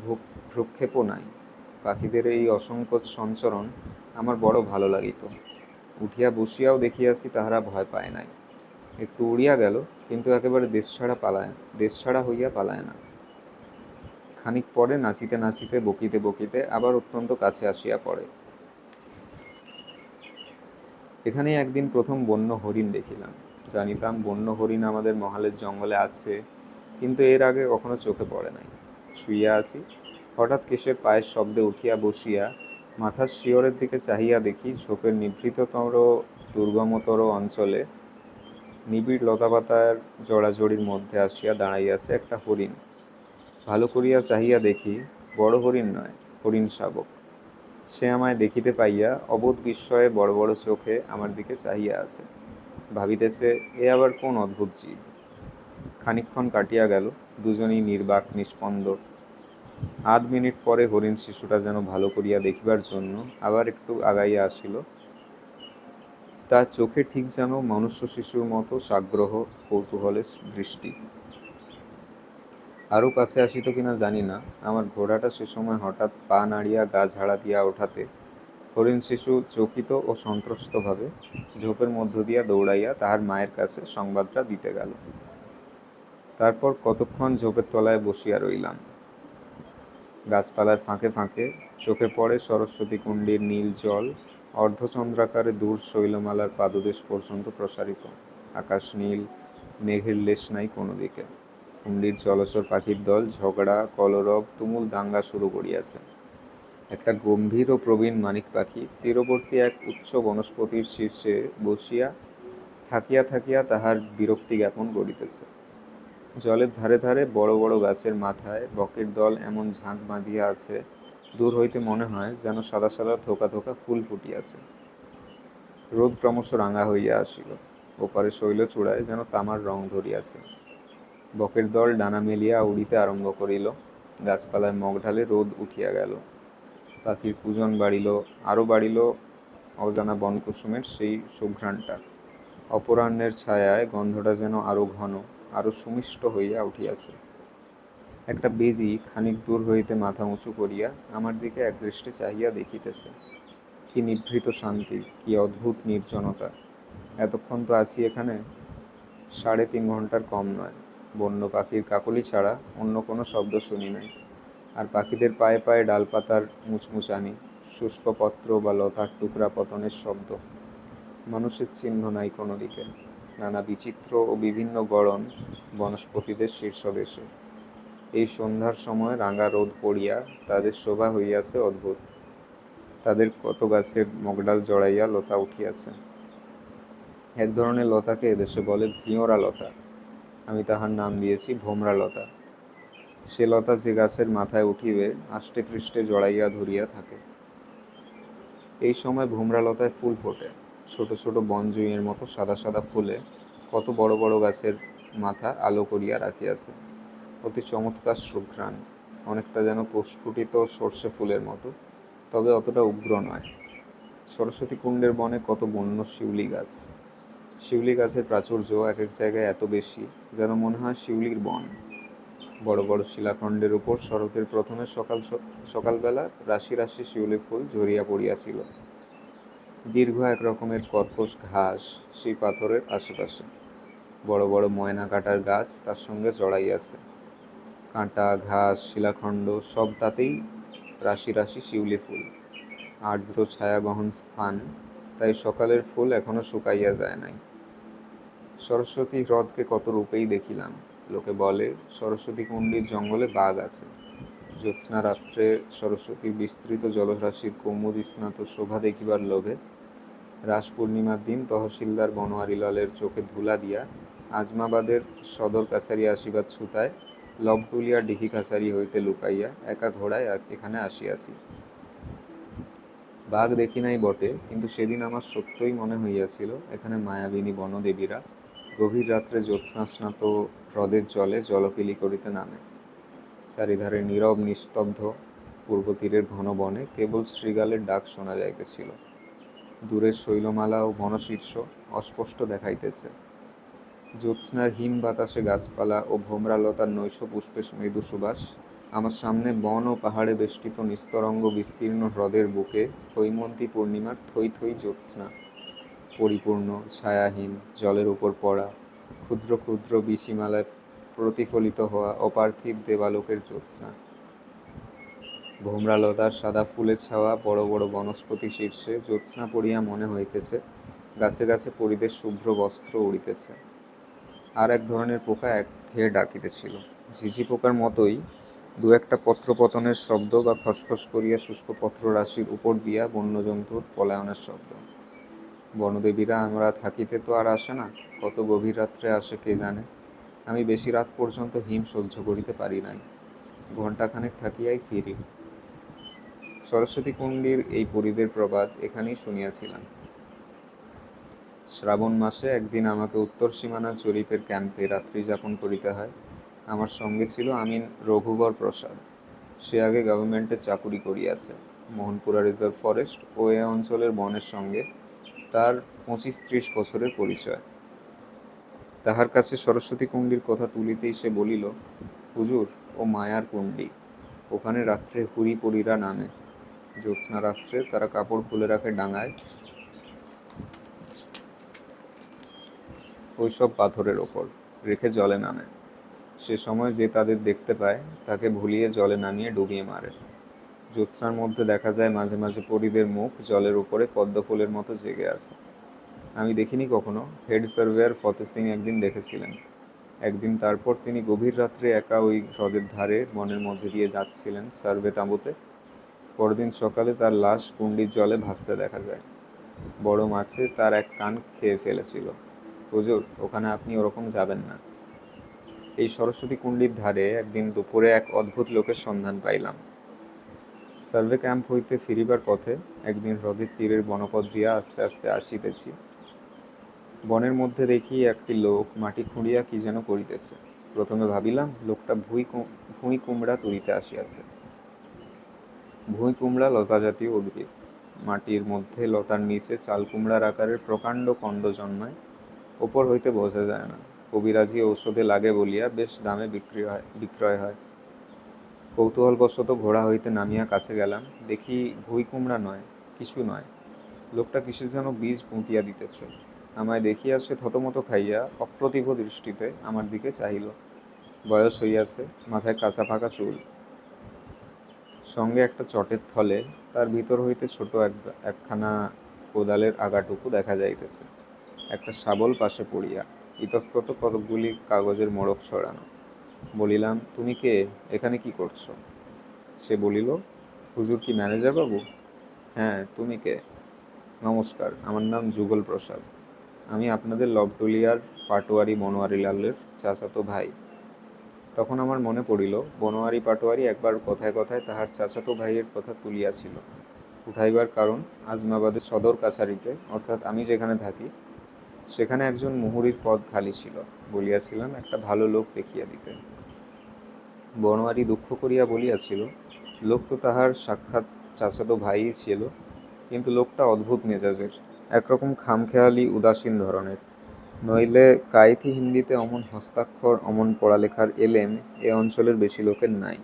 ভ্রুক্ষেপও নাই। পাখিদের এই অসংকোচ সঞ্চরণ আমার বড় ভালো লাগিত। উঠিয়া বসিয়াও দেখিয়াছি তাহারা ভয় পায় নাই। একটু উড়িয়া গেল, কিন্তু একেবারে দেশছাড়া হইয়া পালায় না। খানিক পরে নাচিতে নাচিতে, বকিতে বকিতে আবার অত্যন্ত কাছে আসিয়া পড়ে। এখানেই একদিন প্রথম বন্য হরিণ দেখিলাম। জানিতাম বন্য হরিণ আমাদের মহালের জঙ্গলে আছে, কিন্তু এর আগে কখনো চোখে পড়ে নাই। শুইয়া আছি, হঠাৎ কেশের পায়ের শব্দে উঠিয়া বসিয়া মাথার শিয়রের দিকে চাহিয়া দেখি ঝোপের নিভৃততর দুর্গমতর অঞ্চলে নিবিড় লতাপাতার জড়াজড়ির মধ্যে আসিয়া দাঁড়াইয়াছে একটা হরিণ। ভালো করিয়া চাহিয়া দেখি, বড় হরিণ নয়, হরিণ শাবক। সে আমায় দেখিতে পাইয়া অবোধ বিস্ময়ে বড় বড় চোখে আমার দিকে চাহিয়া আছে। ভাবিতেছে, এ আবার কোন অদ্ভুত জীব। খানিকক্ষণ কাটিয়া গেল, দুজনেই নির্বাক নিস্পন্দ। আধ মিনিট পরে হরিণ শিশুটা যেন ভালো করিয়া দেখিবার জন্য আবার একটু আগাইয়া আসিল। তার চোখে ঠিক যেন মনুষ্য শিশুর মতো সাগ্রহ কৌতূহলের দৃষ্টি। আরও কাছে আসিত কিনা জানি না। আমার ঘোড়াটা সে সময় হঠাৎ পা নাড়িয়া গা ঝাড়া দিয়া ওঠাতে হরিণ শিশু চকিত ও সন্ত্রস্তভাবে ঝোপের মধ্য দিয়া দৌড়াইয়া তাহার মায়ের কাছে সংবাদটা দিতে গেল। তারপর কতক্ষণ ঝোপের তলায় বসিয়া রইলাম। গাছপালার ফাঁকে ফাঁকে চোখে পড়ে সরস্বতী কুণ্ডীর নীল জল, অর্ধচন্দ্রাকারে দূর শৈলমালার পাদদেশ পর্যন্ত প্রসারিত। আকাশ নীল, মেঘের লেশ নাই কোনো দিকে। কুণ্ডীর জলচর পাখির দল ঝগড়া, কলরব, তুমুল দাঙ্গা শুরু করিয়াছে। একটা গম্ভীর ও প্রবীণ মানিক পাখি তীরবর্তী এক উচ্চ বনস্পতির শীর্ষে বসিয়া থাকিয়া থাকিয়া তাহার বিরক্তি জ্ঞাপন করিতেছে। জলের ধারে ধারে বড় বড় গাছের মাথায় বকের দল এমন ঝাঁক বাঁধিয়া আছে, দূর হইতে মনে হয় যেন সাদা সাদা থোকা থোকা ফুল ফুটিয়াছে। রোদ ক্রমশ রাঙা হইয়া আসিল। ওপারে শৈলচূড়ায় যেন তামার রং ধরিয়াছে। বকের দল ডানা মেলিয়া উড়িতে আরম্ভ করিল। গাছপালায় মগ ঢালে রোদ উঠিয়া গেল। পাখির পূজন বাড়িল, আরও বাড়িল অজানা বনকুসুমের সেই সুঘ্রাণটা। অপরাহ্নের ছায়ায় গন্ধটা যেন আরও ঘন, আরও সুমিষ্ট হইয়া উঠিয়াছে। একটা বেজি খানিক দূর হইতে মাথা উঁচু করিয়া আমার দিকে একদৃষ্টে চাহিয়া দেখিতেছে। কি নিভৃত শান্তি, কি অদ্ভুত নির্জনতা! এতক্ষণ তো আছি এখানে, 3.5 ঘন্টার কম নয়। বন্য পাখির কাকলি ছাড়া অন্য কোনো শব্দ শুনি নাই। আর পাখিদের পায়ে পায়ে ডালপাতার মুচমুচানি, শুষ্ক পত্র বা লতার টুকরা পতনের শব্দ। মানুষের চিহ্ন নাই কোনো দিকে। নানা বিচিত্র ও বিভিন্ন গড়ন বনস্পতিদের শীর্ষদেশে। এই সন্ধ্যার সময় রাঙা রোদ পড়িয়া তাদের শোভা হইয়াছে অদ্ভুত। তাদের কত গাছের মগডাল জড়াইয়া লতা উঠিয়াছে। এক ধরনের লতাকে এদেশে বলে ভিঁওরা লতা। আমি তাহার নাম দিয়েছি ভোমরা লতা। সে লতা যে গাছের মাথায় উঠিবে আষ্টে পৃষ্ঠে জড়াইয়া ধরিয়া থাকে। এই সময় ভোমরা লতায় ফুল ফোটে। ছোট ছোট বনজুঁইয়ের মতো সাদা সাদা ফুলে কত বড় বড় গাছের মাথা আলো করিয়া রাখিয়াছে। অতি চমৎকার সুঘ্রাণ, অনেকটা যেন প্রস্ফুটিত সর্ষে ফুলের মতো, তবে অতটা উগ্র নয়। সরস্বতী কুণ্ডের বনে কত বন্য শিউলি গাছ। শিউলি গাছের প্রাচুর্য এক এক জায়গায় এত বেশি যেন মনে হয় শিউলির বন। বড় বড় শিলাখণ্ডের উপর শরতের প্রথমে সকালবেলা রাশি রাশি শিউলি ফুল ঝরিয়া পড়িয়াছিল। দীর্ঘ এক রকমের কর্কশ ঘাস সেই পাথরের আশেপাশে। বড় বড় ময়না কাটার গাছ তার সঙ্গে জড়াইয়াছে। কাঁটা, ঘাস, শিলাখণ্ড সব তাতেই রাশি রাশি শিউলি ফুল। আর্দ্র ছায়াগহন স্থান, তাই সকালের ফুল এখনো শুকাইয়া যায় নাই। সরস্বতী হ্রদকে কত রূপেই দেখিলাম। লোকে বলে সরস্বতী কুণ্ডীর জঙ্গলে বাঘ আছে। জ্যোৎস্না রাত্রে সরস্বতীর বিস্তৃত জলরাশির কৌমুদী স্নাত শোভা দেখিবার লোভে রাস পূর্ণিমার দিন তহসিলদার বনোয়ারিলালের চোখে ধুলা দিয়া আজমাবাদের সদর কাছারি আসিবার ছুতায় লবটুলিয়া ডিহি কাছারি হইতে লুকাইয়া একা ঘোড়ায় এখানে আসিয়াছি। বাঘ দেখি নাই বটে, কিন্তু সেদিন আমার সত্যই মনে হইয়াছিল এখানে মায়াবিনী বনদেবীরা গভীর রাত্রে জ্যোৎস্নাস্নাত হ্রদের জলে জলকেলি করিতে নামে। চারিধারে নীরব নিস্তব্ধ পূর্ব তীরের ঘন বনে কেবল শৃগালের ডাক শোনা যাইতেছিল। দূরের শৈলমালা ও বনশীর্ষ অস্পষ্ট দেখাইতেছে। জ্যোৎস্নার হিম বাতাসে গাছপালা ও ভোমরালতার নৈশ পুষ্পের মৃদু সুবাস। আমার সামনে বন ও পাহাড়ে বেষ্টিত নিস্তরঙ্গ বিস্তীর্ণ হ্রদের বুকে হৈমন্তী পূর্ণিমার থই থই জ্যোৎস্না, পরিপূর্ণ ছায়াহীন জলের উপর পড়া ক্ষুদ্র ক্ষুদ্র বিচিমালায় প্রতিফলিত হওয়া অপার্থিব দেবালোকের জ্যোৎস্না। ভোমরালতার সাদা ফুলের ছাওয়া বড় বড় বনস্পতি শীর্ষে জ্যোৎস্না পড়িয়া মনে হইতেছে গাছে গাছে পরিদের শুভ্র বস্ত্র উড়িতেছে। আর এক ধরনের পোকা একঘেয়ে ডাকিতেছিল। ঝিঝি পোকার মতোই দু একটা পত্রপতনের শব্দ বা খসখস করিয়া শুষ্ক পত্ররাশির উপর দিয়া বন্যজন্তুর পলায়নের শব্দ। বনদেবীরা আমরা থাকিতে তো আর আসে না, কত গভীর রাত্রে আসে কে জানে। আমি বেশি রাত পর্যন্ত হিম সহ্য করিতে পারি নাই, ঘণ্টাখানেক থাকিয়াই ফিরি। সরস্বতী কুণ্ডীর এই পরিদের প্রবাদ এখানেই শুনিয়াছিলাম। শ্রাবণ মাসে একদিন আমাকে উত্তর সীমানা জরিপের ক্যাম্পে রাত্রি যাপন করিতে হয়। আমার সঙ্গে ছিল আমিন রঘুবর প্রসাদ। সে আগে গভর্নমেন্টে চাকুরি করিয়াছে। মোহনপুরা রিজার্ভ ফরেস্ট ও এ অঞ্চলের বনের সঙ্গে তার 25-30 বছরের পরিচয়। তাহার কাছে সরস্বতী কুণ্ডীর কথা তুলিতেই সে বলিল, হুজুর, ও মায়ার কুণ্ডী, ওখানে রাত্রে হুরি পরীরা নামে। জ্যোৎস্না রাত্রে তারা কাপড় খুলে রাখে ডাঙায় ওইসব পাথরের ওপর, রেখে জলে নামে। সে সময় যে তাদের দেখতে পায় তাকে ভুলিয়ে জলে নামিয়ে ডুবিয়ে মারে। জ্যোৎস্নার মধ্যে দেখা যায় মাঝে মাঝে পরীদের মুখ জলের উপরে পদ্মফুলের মতো জেগে আছে। আমি দেখিনি কখনো, হেড সার্ভেয়ার ফতে সিং একদিন দেখেছিলেন। একদিন তারপর তিনি গভীর রাত্রে একা ওই হ্রদের ধারে বনের মধ্যে দিয়ে যাচ্ছিলেন সার্ভে তাঁবুতে। পরদিন সকালে তার লাশ কুণ্ডির জলে ভাসতে দেখা যায়। বড় মাছে তার এক কান খেয়ে ফেলেছিল। হুজুর, ওখানে আপনি ওরকম যাবেন না। এই সরস্বতী কুণ্ডীর ধারে একদিন দুপুরে এক অদ্ভুত লোকের সন্ধান পাইলাম। সার্ভে ক্যাম্প হইতে ফিরিবার পথে একদিন হ্রদের তীরের বনপথ দিয়া আস্তে আস্তে আসিতেছি। বনের মধ্যে দেখি একটি লোক মাটি খুঁড়িয়া কি যেন করিতেছে। প্রথমে ভাবিলাম লোকটা ভুঁই কুমড়া তুলিতে আসিয়াছে। ভুঁই কুমড়া লতা জাতীয় উদ্ভিদ। মাটির মধ্যে লতার নিচে চাল কুমড়ার আকারের প্রকাণ্ড কণ্ড জন্মায়, ওপর হইতে বোঝা যায় না। কবিরাজি ঔষধে লাগে বলিয়া বেশ দামে বিক্রয় হয়। কৌতূহলবশত ঘোড়া হইতে নামিয়া কাছে গেলাম। দেখি ভুঁই কুমড়া নয়, কিছু নয়, লোকটা কিসের যেন বীজ পুঁতিয়া দিতেছে। আমায় দেখিয়া সে থতমত খাইয়া অপ্রতিভ দৃষ্টিতে আমার দিকে চাহিল। বয়স হইয়াছে, মাথায় কাঁচা ফাঁকা চুল, সঙ্গে একটা চটের থলে, তার ভিতর হইতে ছোট একখানা কোদালের আগাটুকু দেখা যাইতেছে। একটা শাবল পাশে পড়িয়া, ইতস্তত কতকগুলি কাগজের মোড়ক ছড়ানো। বলিলাম, তুমি কে, এখানে কি করছো? সে বলিল, হুজুর কি ম্যানেজার বাবু? হ্যাঁ, তুমি কে? নমস্কার, আমার নাম যুগল প্রসাদ। আমি আপনাদের লবটুলিয়ার পাটোয়ারি বনোয়ারিলালের চাচাতো ভাই। তখন আমার মনে পড়িল, বনোয়ারি পাটোয়ারি একবার কথায় কথায় তাহার চাচাতো ভাইয়ের কথা তুলিয়াছিল। উঠাইবার কারণ, আজমাবাদের সদর কাছারিতে, অর্থাৎ আমি যেখানে থাকি, সেখানে একজন মুহুরির পদ খালি ছিল। বলিয়াছিলাম একটা ভালো লোক দেখিয়া দিতে। বনোয়ারি দুঃখ করিয়া বলিয়াছিল, লোক তো তাহার সাক্ষাৎ চাচাতো ভাইই ছিল, কিন্তু লোকটা অদ্ভুত মেজাজের, একরকম খামখেয়ালি উদাসীন ধরনের। নইলে কায়েতি হিন্দিতে অমন হস্তাক্ষর, অমন পড়ালেখার এলেম এ অঞ্চলের বেশি লোকের নাই।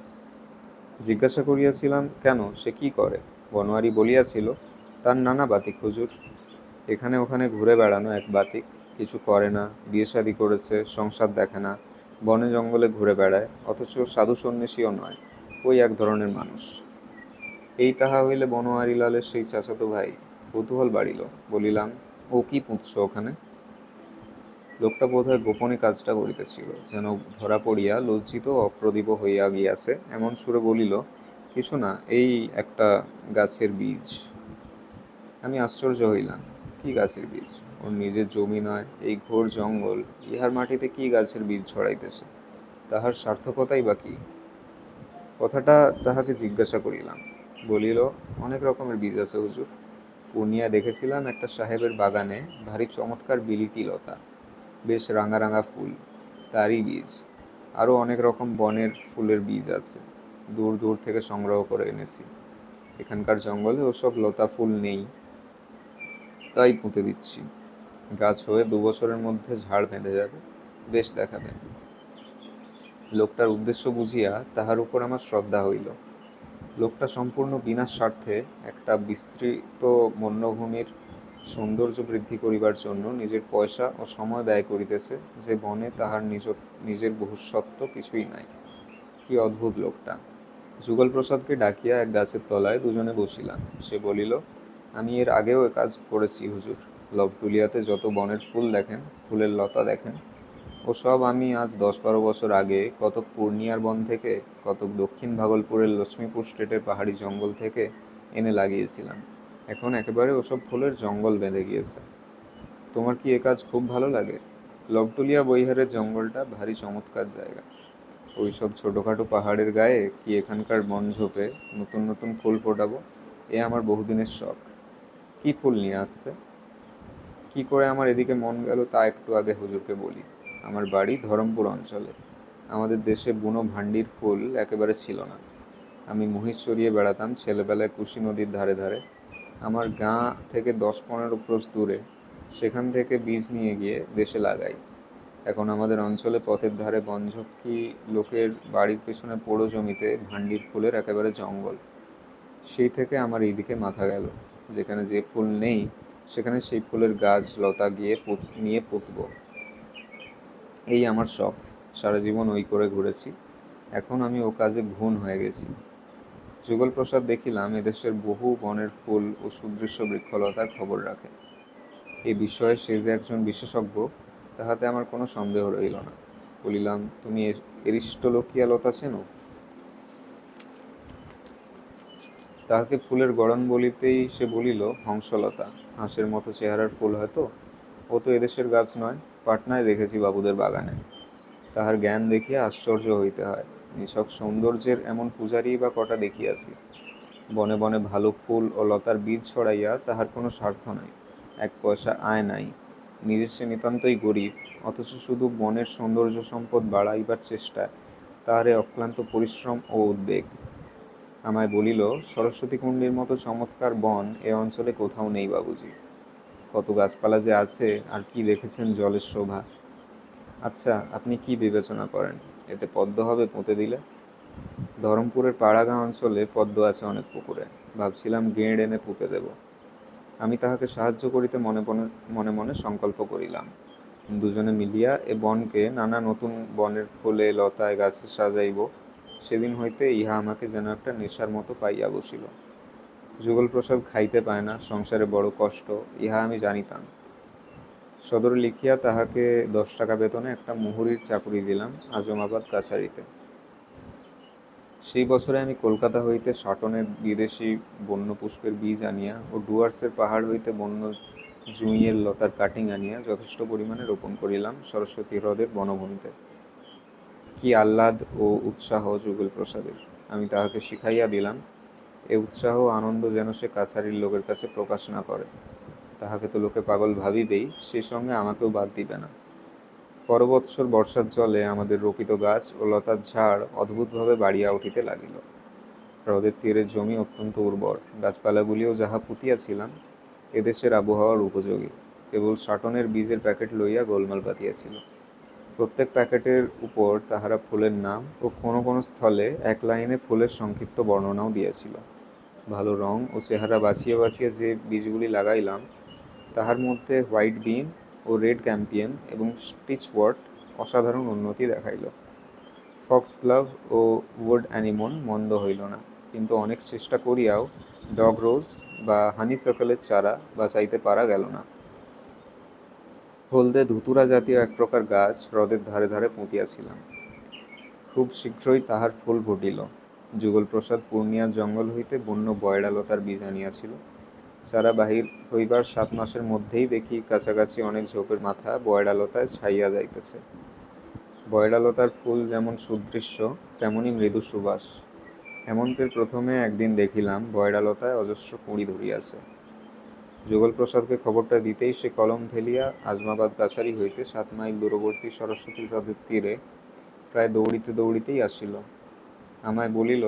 জিজ্ঞাসা করিয়াছিলাম, কেন, সে কি করে? বনোয়ারি বলিয়াছিল, তার নানা বাতিক হুজুর। এখানে ওখানে ঘুরে বেড়ানো এক বাতিক, কিছু করে না, বিয়ে শাদী করেছে, সংসার দেখে না, বনে জঙ্গলে ঘুরে বেড়ায়, অথচ সাধু সন্ন্যাসীও নয়, ওই এক ধরনের মানুষ। এই তাহা হইলে বনোয়ারিলালের সেই চাচাতো ভাই। কৌতূহল বাড়িল। বলিলাম, ও কি পুঁতছ ওখানে? লোকটা বোধহয় গোপনে কাজটা করিতেছিল, যেন ধরা পড়িয়া লজ্জিত ও অপ্রদীপ হইয়া গিয়াছে এমন সুরে বলিল, কিছু না, এই একটা গাছের বীজ। আমি আশ্চর্য হইলাম। কি গাছের বীজ? ওর নিজের জমি নয়, এই ঘোর জঙ্গল, ইহার মাটিতে কি গাছের বীজ ছড়াইতেছে? তাহার সার্থকতাই বা কি? কথাটা তাহাকে জিজ্ঞাসা করিলাম। বলিল, অনেক রকমের বীজ আছে হুজুর। পূর্ণিয়া দেখেছিলাম একটা সাহেবের বাগানে ভারী চমৎকার বিলিতি লতা, বেশ রাঙা রাঙা ফুল, তারই বীজ। আরও অনেক রকম বনের ফুলের বীজ আছে, দূর দূর থেকে সংগ্রহ করে এনেছি। এখানকার জঙ্গলে ওসব লতা ফুল নেই, তাই পুঁতে দিচ্ছি। গাছ হয়ে 2 বছরের মধ্যে ঝাড় বেঁধে যাবে, বেশ দেখাবে। লোকটার উদ্দেশ্য বুঝিয়া তাহার উপর আমার শ্রদ্ধা হইল। লোকটা সম্পূর্ণ বিনা স্বার্থে একটা বিস্তৃত বন্যভূমির সৌন্দর্য বৃদ্ধি করিবার জন্য নিজের পয়সা ও সময় ব্যয় করিতেছে, যে বনে তাহার নিজের বহুস্বত্ব কিছুই নাই। কি অদ্ভুত লোকটা! যুগলপ্রসাদকে ডাকিয়া এক গাছের তলায় দুজনে বসিলাম। সে বলিল, আমি এর আগেও এ কাজ করেছি হুজুর। লবটুলিয়াতে যত বনের ফুল দেখেন, ফুলের লতা দেখেন, ও সব আমি আজ 10-12 বছর আগে কতক পূর্ণিয়ার বন থেকে, কতক দক্ষিণ ভাগলপুরের লক্ষ্মীপুর স্টেটের পাহাড়ি জঙ্গল থেকে এনে লাগিয়েছিলাম। এখন একেবারে ওসব ফুলের জঙ্গল বেঁধে গিয়েছে। তোমার কি এ কাজ খুব ভালো লাগে? লবটুলিয়া বৈহারের জঙ্গলটা ভারী চমৎকার জায়গা। ওই সব ছোটোখাটো পাহাড়ের গায়ে কি এখানকার বন ঝোপে নতুন নতুন ফুল ফোটাবো, এ আমার বহুদিনের শখ। কি ফুল নিয়ে আসতে? কি করে আমার এদিকে মন গেল তা একটু আগে হুজুরকে বলি। আমার বাড়ি ধরমপুর অঞ্চলে। আমাদের দেশে বুনো ভান্ডির ফুল একেবারে ছিল না। আমি মহিষ চড়িয়ে বেড়াতাম ছেলেবেলায় কুশি নদীর ধারে ধারে। আমার গাঁ থেকে 10-15 ক্রোশ দূরে। সেখান থেকে বীজ নিয়ে গিয়ে দেশে লাগাই। এখন আমাদের অঞ্চলে পথের ধারে বনঝক্কি লোকের বাড়ির পেছনে পোড়ো জমিতে ভান্ডির ফুলের একেবারে জঙ্গল। সেই থেকে আমার এইদিকে মাথা গেল, যেখানে যে ফুল নেই সেখানে সেই ফুলের গাছ লতা নিয়ে পুঁতব। এই আমার শখ। সারা জীবন ওই করে ঘুরেছি। এখন আমি ও কাজে ঘুণ হয়ে গেছি। যুগলপ্রসাদ দেখিলাম এদেশের বহু বনের ফুল ও সুদৃশ্য বৃক্ষলতার খবর রাখে। এই বিষয়ে সে যে একজন বিশেষজ্ঞ, তাহাতে আমার কোনো সন্দেহ রইল না। বলিলাম, তুমি এরিস্টোলোকিয়া লতা চেনো? তাহাকে ফুলের গড়ন বলিতেই সে বলিল, হংসলতা। হাঁসের মতো চেহারার ফুল হয়তো। ও তো এদেশের গাছ নয়, পাটনায় দেখেছি বাবুদের বাগানে। তাহার জ্ঞান দেখিয়া আশ্চর্য হইতে হয়। নিছক সৌন্দর্যের এমন পূজারী বা কটা দেখিয়াছি। বনে বনে ভালো ফুল ও লতার বীজ ছড়াইয়া তাহার কোনো স্বার্থ নাই, 1 পয়সা আয় নাই। নিজে সে নিতান্তই গরিব, অথচ শুধু বনের সৌন্দর্য সম্পদ বাড়াইবার চেষ্টায় তাহার এ অক্লান্ত পরিশ্রম ও উদ্বেগ। আমায় বলিল, সরস্বতী কুণ্ডীর মতো চমৎকার বন এ অঞ্চলে কোথাও নেই বাবুজি। কত গাছপালা যে আছে, আর কি দেখেছেন জলের শোভা। আচ্ছা, আপনি কি বিবেচনা করেন, এতে পদ্ম হবে পুঁতে দিলে? ধরমপুরের পাড়াগাঁ অঞ্চলে পদ্ম আছে অনেক পুকুরে। ভাবছিলাম গেঁড় এনে পুঁতে দেব। আমি তাহাকে সাহায্য করিতে মনে মনে সংকল্প করিলাম। দুজনে মিলিয়া এ বনকে নানা নতুন বনের ফুলে লতায় গাছে সাজাইব। সেদিন হইতে ইহা আমাকে যেন একটা নেশার মতো পাইয়া বসিল। যুগলপ্রসাদ খাইতে পায় না, সংসারে বড় কষ্ট, ইহা আমি জানিতাম। সদরে লিখিয়া তাহাকে 10 টাকা বেতনে একটা মুহুরীর চাকুরি দিলাম আজমাবাদ কাছারিতে। সেই বছরে আমি কলকাতা হইতে শাটনের বিদেশি বন্য পুষ্পের বীজ আনিয়া ও ডুয়ার্সের পাহাড় হইতে বন্য জুঁইয়ের লতার কাটিং আনিয়া যথেষ্ট পরিমাণে রোপণ করিলাম সরস্বতী হ্রদের বনভূমিতে। কি আহ্লাদ ও উৎসাহ যুগলপ্রসাদের! আমি তাহাকে শিখাইয়া দিলাম। এ উৎসাহ আনন্দ যেন সে কাছারির লোকের কাছে প্রকাশ না করে। তাহাকে তো লোকে পাগল ভাবিবেই, সেই সঙ্গে আমাকেও বাদ দিবে না। পরবৎসর বর্ষার জলে আমাদের রোপিত গাছ ও লতার ঝাড় অদ্ভুতভাবে বাড়িয়া উঠিতে লাগিল। হ্রদের তীরের জমি অত্যন্ত উর্বর। গাছপালাগুলিও যাহা পুঁতিয়াছিলাম এদেশের আবহাওয়ার উপযোগী। কেবল শাটনের বীজের প্যাকেট লইয়া গোলমাল পাতিয়াছিল। প্রত্যেক প্যাকেটের উপর তাহারা ফুলের নাম ও কোনো কোনো স্থলে 1 লাইনে ফুলের সংক্ষিপ্ত বর্ণনাও দিয়াছিল। ভালো রং ও চেহারা বাছিয়া বাছিয়া যে বীজগুলি লাগাইলাম, তাহার মধ্যে হোয়াইট বিন ও রেড ক্যাম্পিয়ন এবং স্টিচওয়ার্ট অসাধারণ উন্নতি দেখাইল। ফক্সগ্লাভ ও উড অ্যানিমন মন্দ হইল না, কিন্তু অনেক চেষ্টা করিয়াও ডগ রোজ বা হানিসাকলের চারা বাঁচাইতে পারা গেল না। হলদে ধুতুরা জাতীয় এক প্রকার গাছ হ্রদের ধারে ধারে পুঁতিয়াছিলাম। খুব শীঘ্রই তাহার ফুল ফুটিল। যুগলপ্রসাদ পূর্ণিয়ার জঙ্গল হইতে বন্য বয়ডালতার বীজ আনিয়াছিল। চারা বাহির হইবার 7 মাসের মধ্যেই দেখি কাছাকাছি অনেক ঝোপের মাথা বয়ডালতায় ছাইয়া যাইতেছে। বয়ডালতার ফুল যেমন সুদৃশ্য তেমনি মৃদু সুবাস। হেমন্তের প্রথমে একদিন দেখিলাম বয়ডালতায় অজস্র কুঁড়ি ধরিয়াছে। যুগলপ্রসাদকে খবরটা দিতেই সে কলম ফেলিয়া আজমাবাদ কাছারি হইতে 7 মাইল দূরবর্তী সরস্বতী হ্রদের তীরে প্রায় দৌড়িতে দৌড়িতেই আসিল। আমায় বলিল,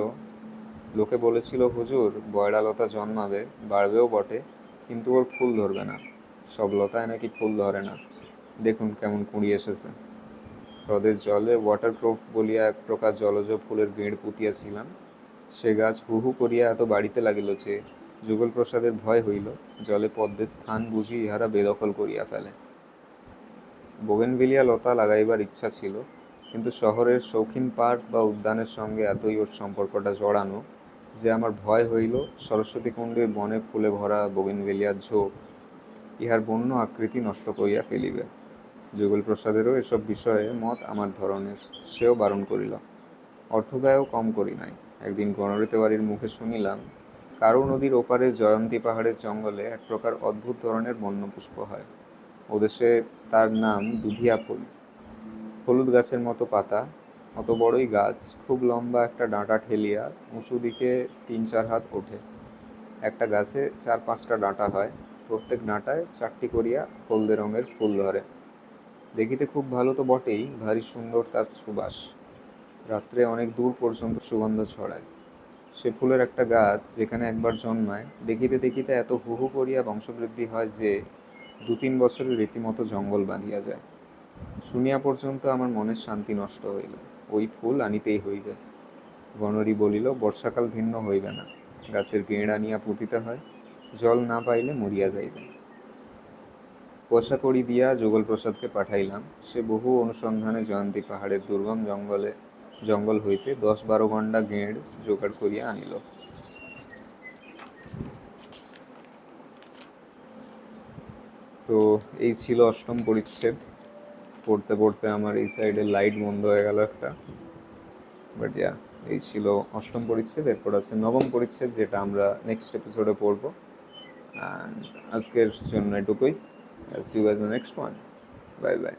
লোকে বলেছিল হুজুর, বয়ডালতা জন্মাবে, বাড়বেও বটে, কিন্তু ওর ফুল ধরবে না। সব লতায় নাকি ফুল ধরে না, দেখুন কেমন কুঁড়ি এসেছে। হ্রদের জলে ওয়াটারক্রোফ বলিয়া এক প্রকার জলজ ফুলের গেঁড় পুঁতিয়াছিলাম। সে গাছ হু হু করিয়া এত বাড়িতে লাগিল যে যুগলপ্রসাদের ভয় হইল জলে পদ্মের স্থান বুঝি ইহারা বেদখল করিয়া ফেলে। বোগেনভিলিয়া লতা লাগাইবার ইচ্ছা ছিল, কিন্তু শহরের শৌখিন পার্ক বা উদ্যানের সঙ্গে এতই ওর সম্পর্কটা জড়ানো যে আমার ভয় হইল সরস্বতী কুণ্ডের বনে ফুলে ভরা বোগেনভিলিয়ার ঝোপ ইহার বন্য আকৃতি নষ্ট করিয়া ফেলিবে। যুগলপ্রসাদেরও এসব বিষয়ে মত আমার ধরনের, সেও বারণ করিল। অর্থব্যয়ও কম করি নাই। একদিন গণরিতে বাড়ির মুখে শুনিলাম কারু নদীর ওপারে জয়ন্তী পাহাড়ের জঙ্গলে এক প্রকার অদ্ভুত ধরনের বন্য পুষ্প হয়। ওদেশে তার নাম দুধিয়া ফুল। হলুদ গাছের মতো পাতা, অত বড়ই গাছ, খুব লম্বা একটা ডাঁটা ঠেলিয়া উঁচু দিকে 3-4 হাত ওঠে। একটা গাছে 4-5টা ডাঁটা হয়, প্রত্যেক ডাঁটায় 4টি করিয়া হলদে রঙের ফুল ধরে। দেখিতে খুব ভালো তো বটেই, ভারী সুন্দর তার সুবাস। রাত্রে অনেক দূর পর্যন্ত সুগন্ধ ছড়ায়। সে ফুলের একটা গাছ যেখানে একবার জন্মায়, দেখিতে দেখিতে এত হু হু করিয়া বংশবৃদ্ধি হয় যে 2-3 বছরে রীতিমতো জঙ্গল বাঁধিয়া যায়। শুনিয়া পর্যন্ত আমার মনের শান্তি নষ্ট হইল। ওই ফুল আনিতেই হইবে। গণরি বলিল, বর্ষাকাল ভিন্ন হইবে না, গাছের গেঁড় আনিয়া পুঁতিতে হয়, জল না পাইলে মরিয়া যাইবে। পয়সা কড়ি দিয়া যুগলপ্রসাদকে পাঠাইলাম। সে বহু অনুসন্ধানে জয়ন্তী পাহাড়ের দুর্গম জঙ্গল হইতে 10-12 গন্ডা গেঁড় জোগাড় করিয়া আনিল। তো এই ছিল অষ্টম পরিচ্ছেদ। পড়তে পড়তে আমার এই সাইডে লাইট বন্ধ হয়ে গেল একটা, বাট এই ছিল অষ্টম পরিচ্ছেদ। এরপর আছে নবম পরিচ্ছেদ, যেটা আমরা নেক্সট এপিসোডে পড়বো। অ্যান্ড আজকের জন্য এটুকুই। See you guys in the next one. Bye by.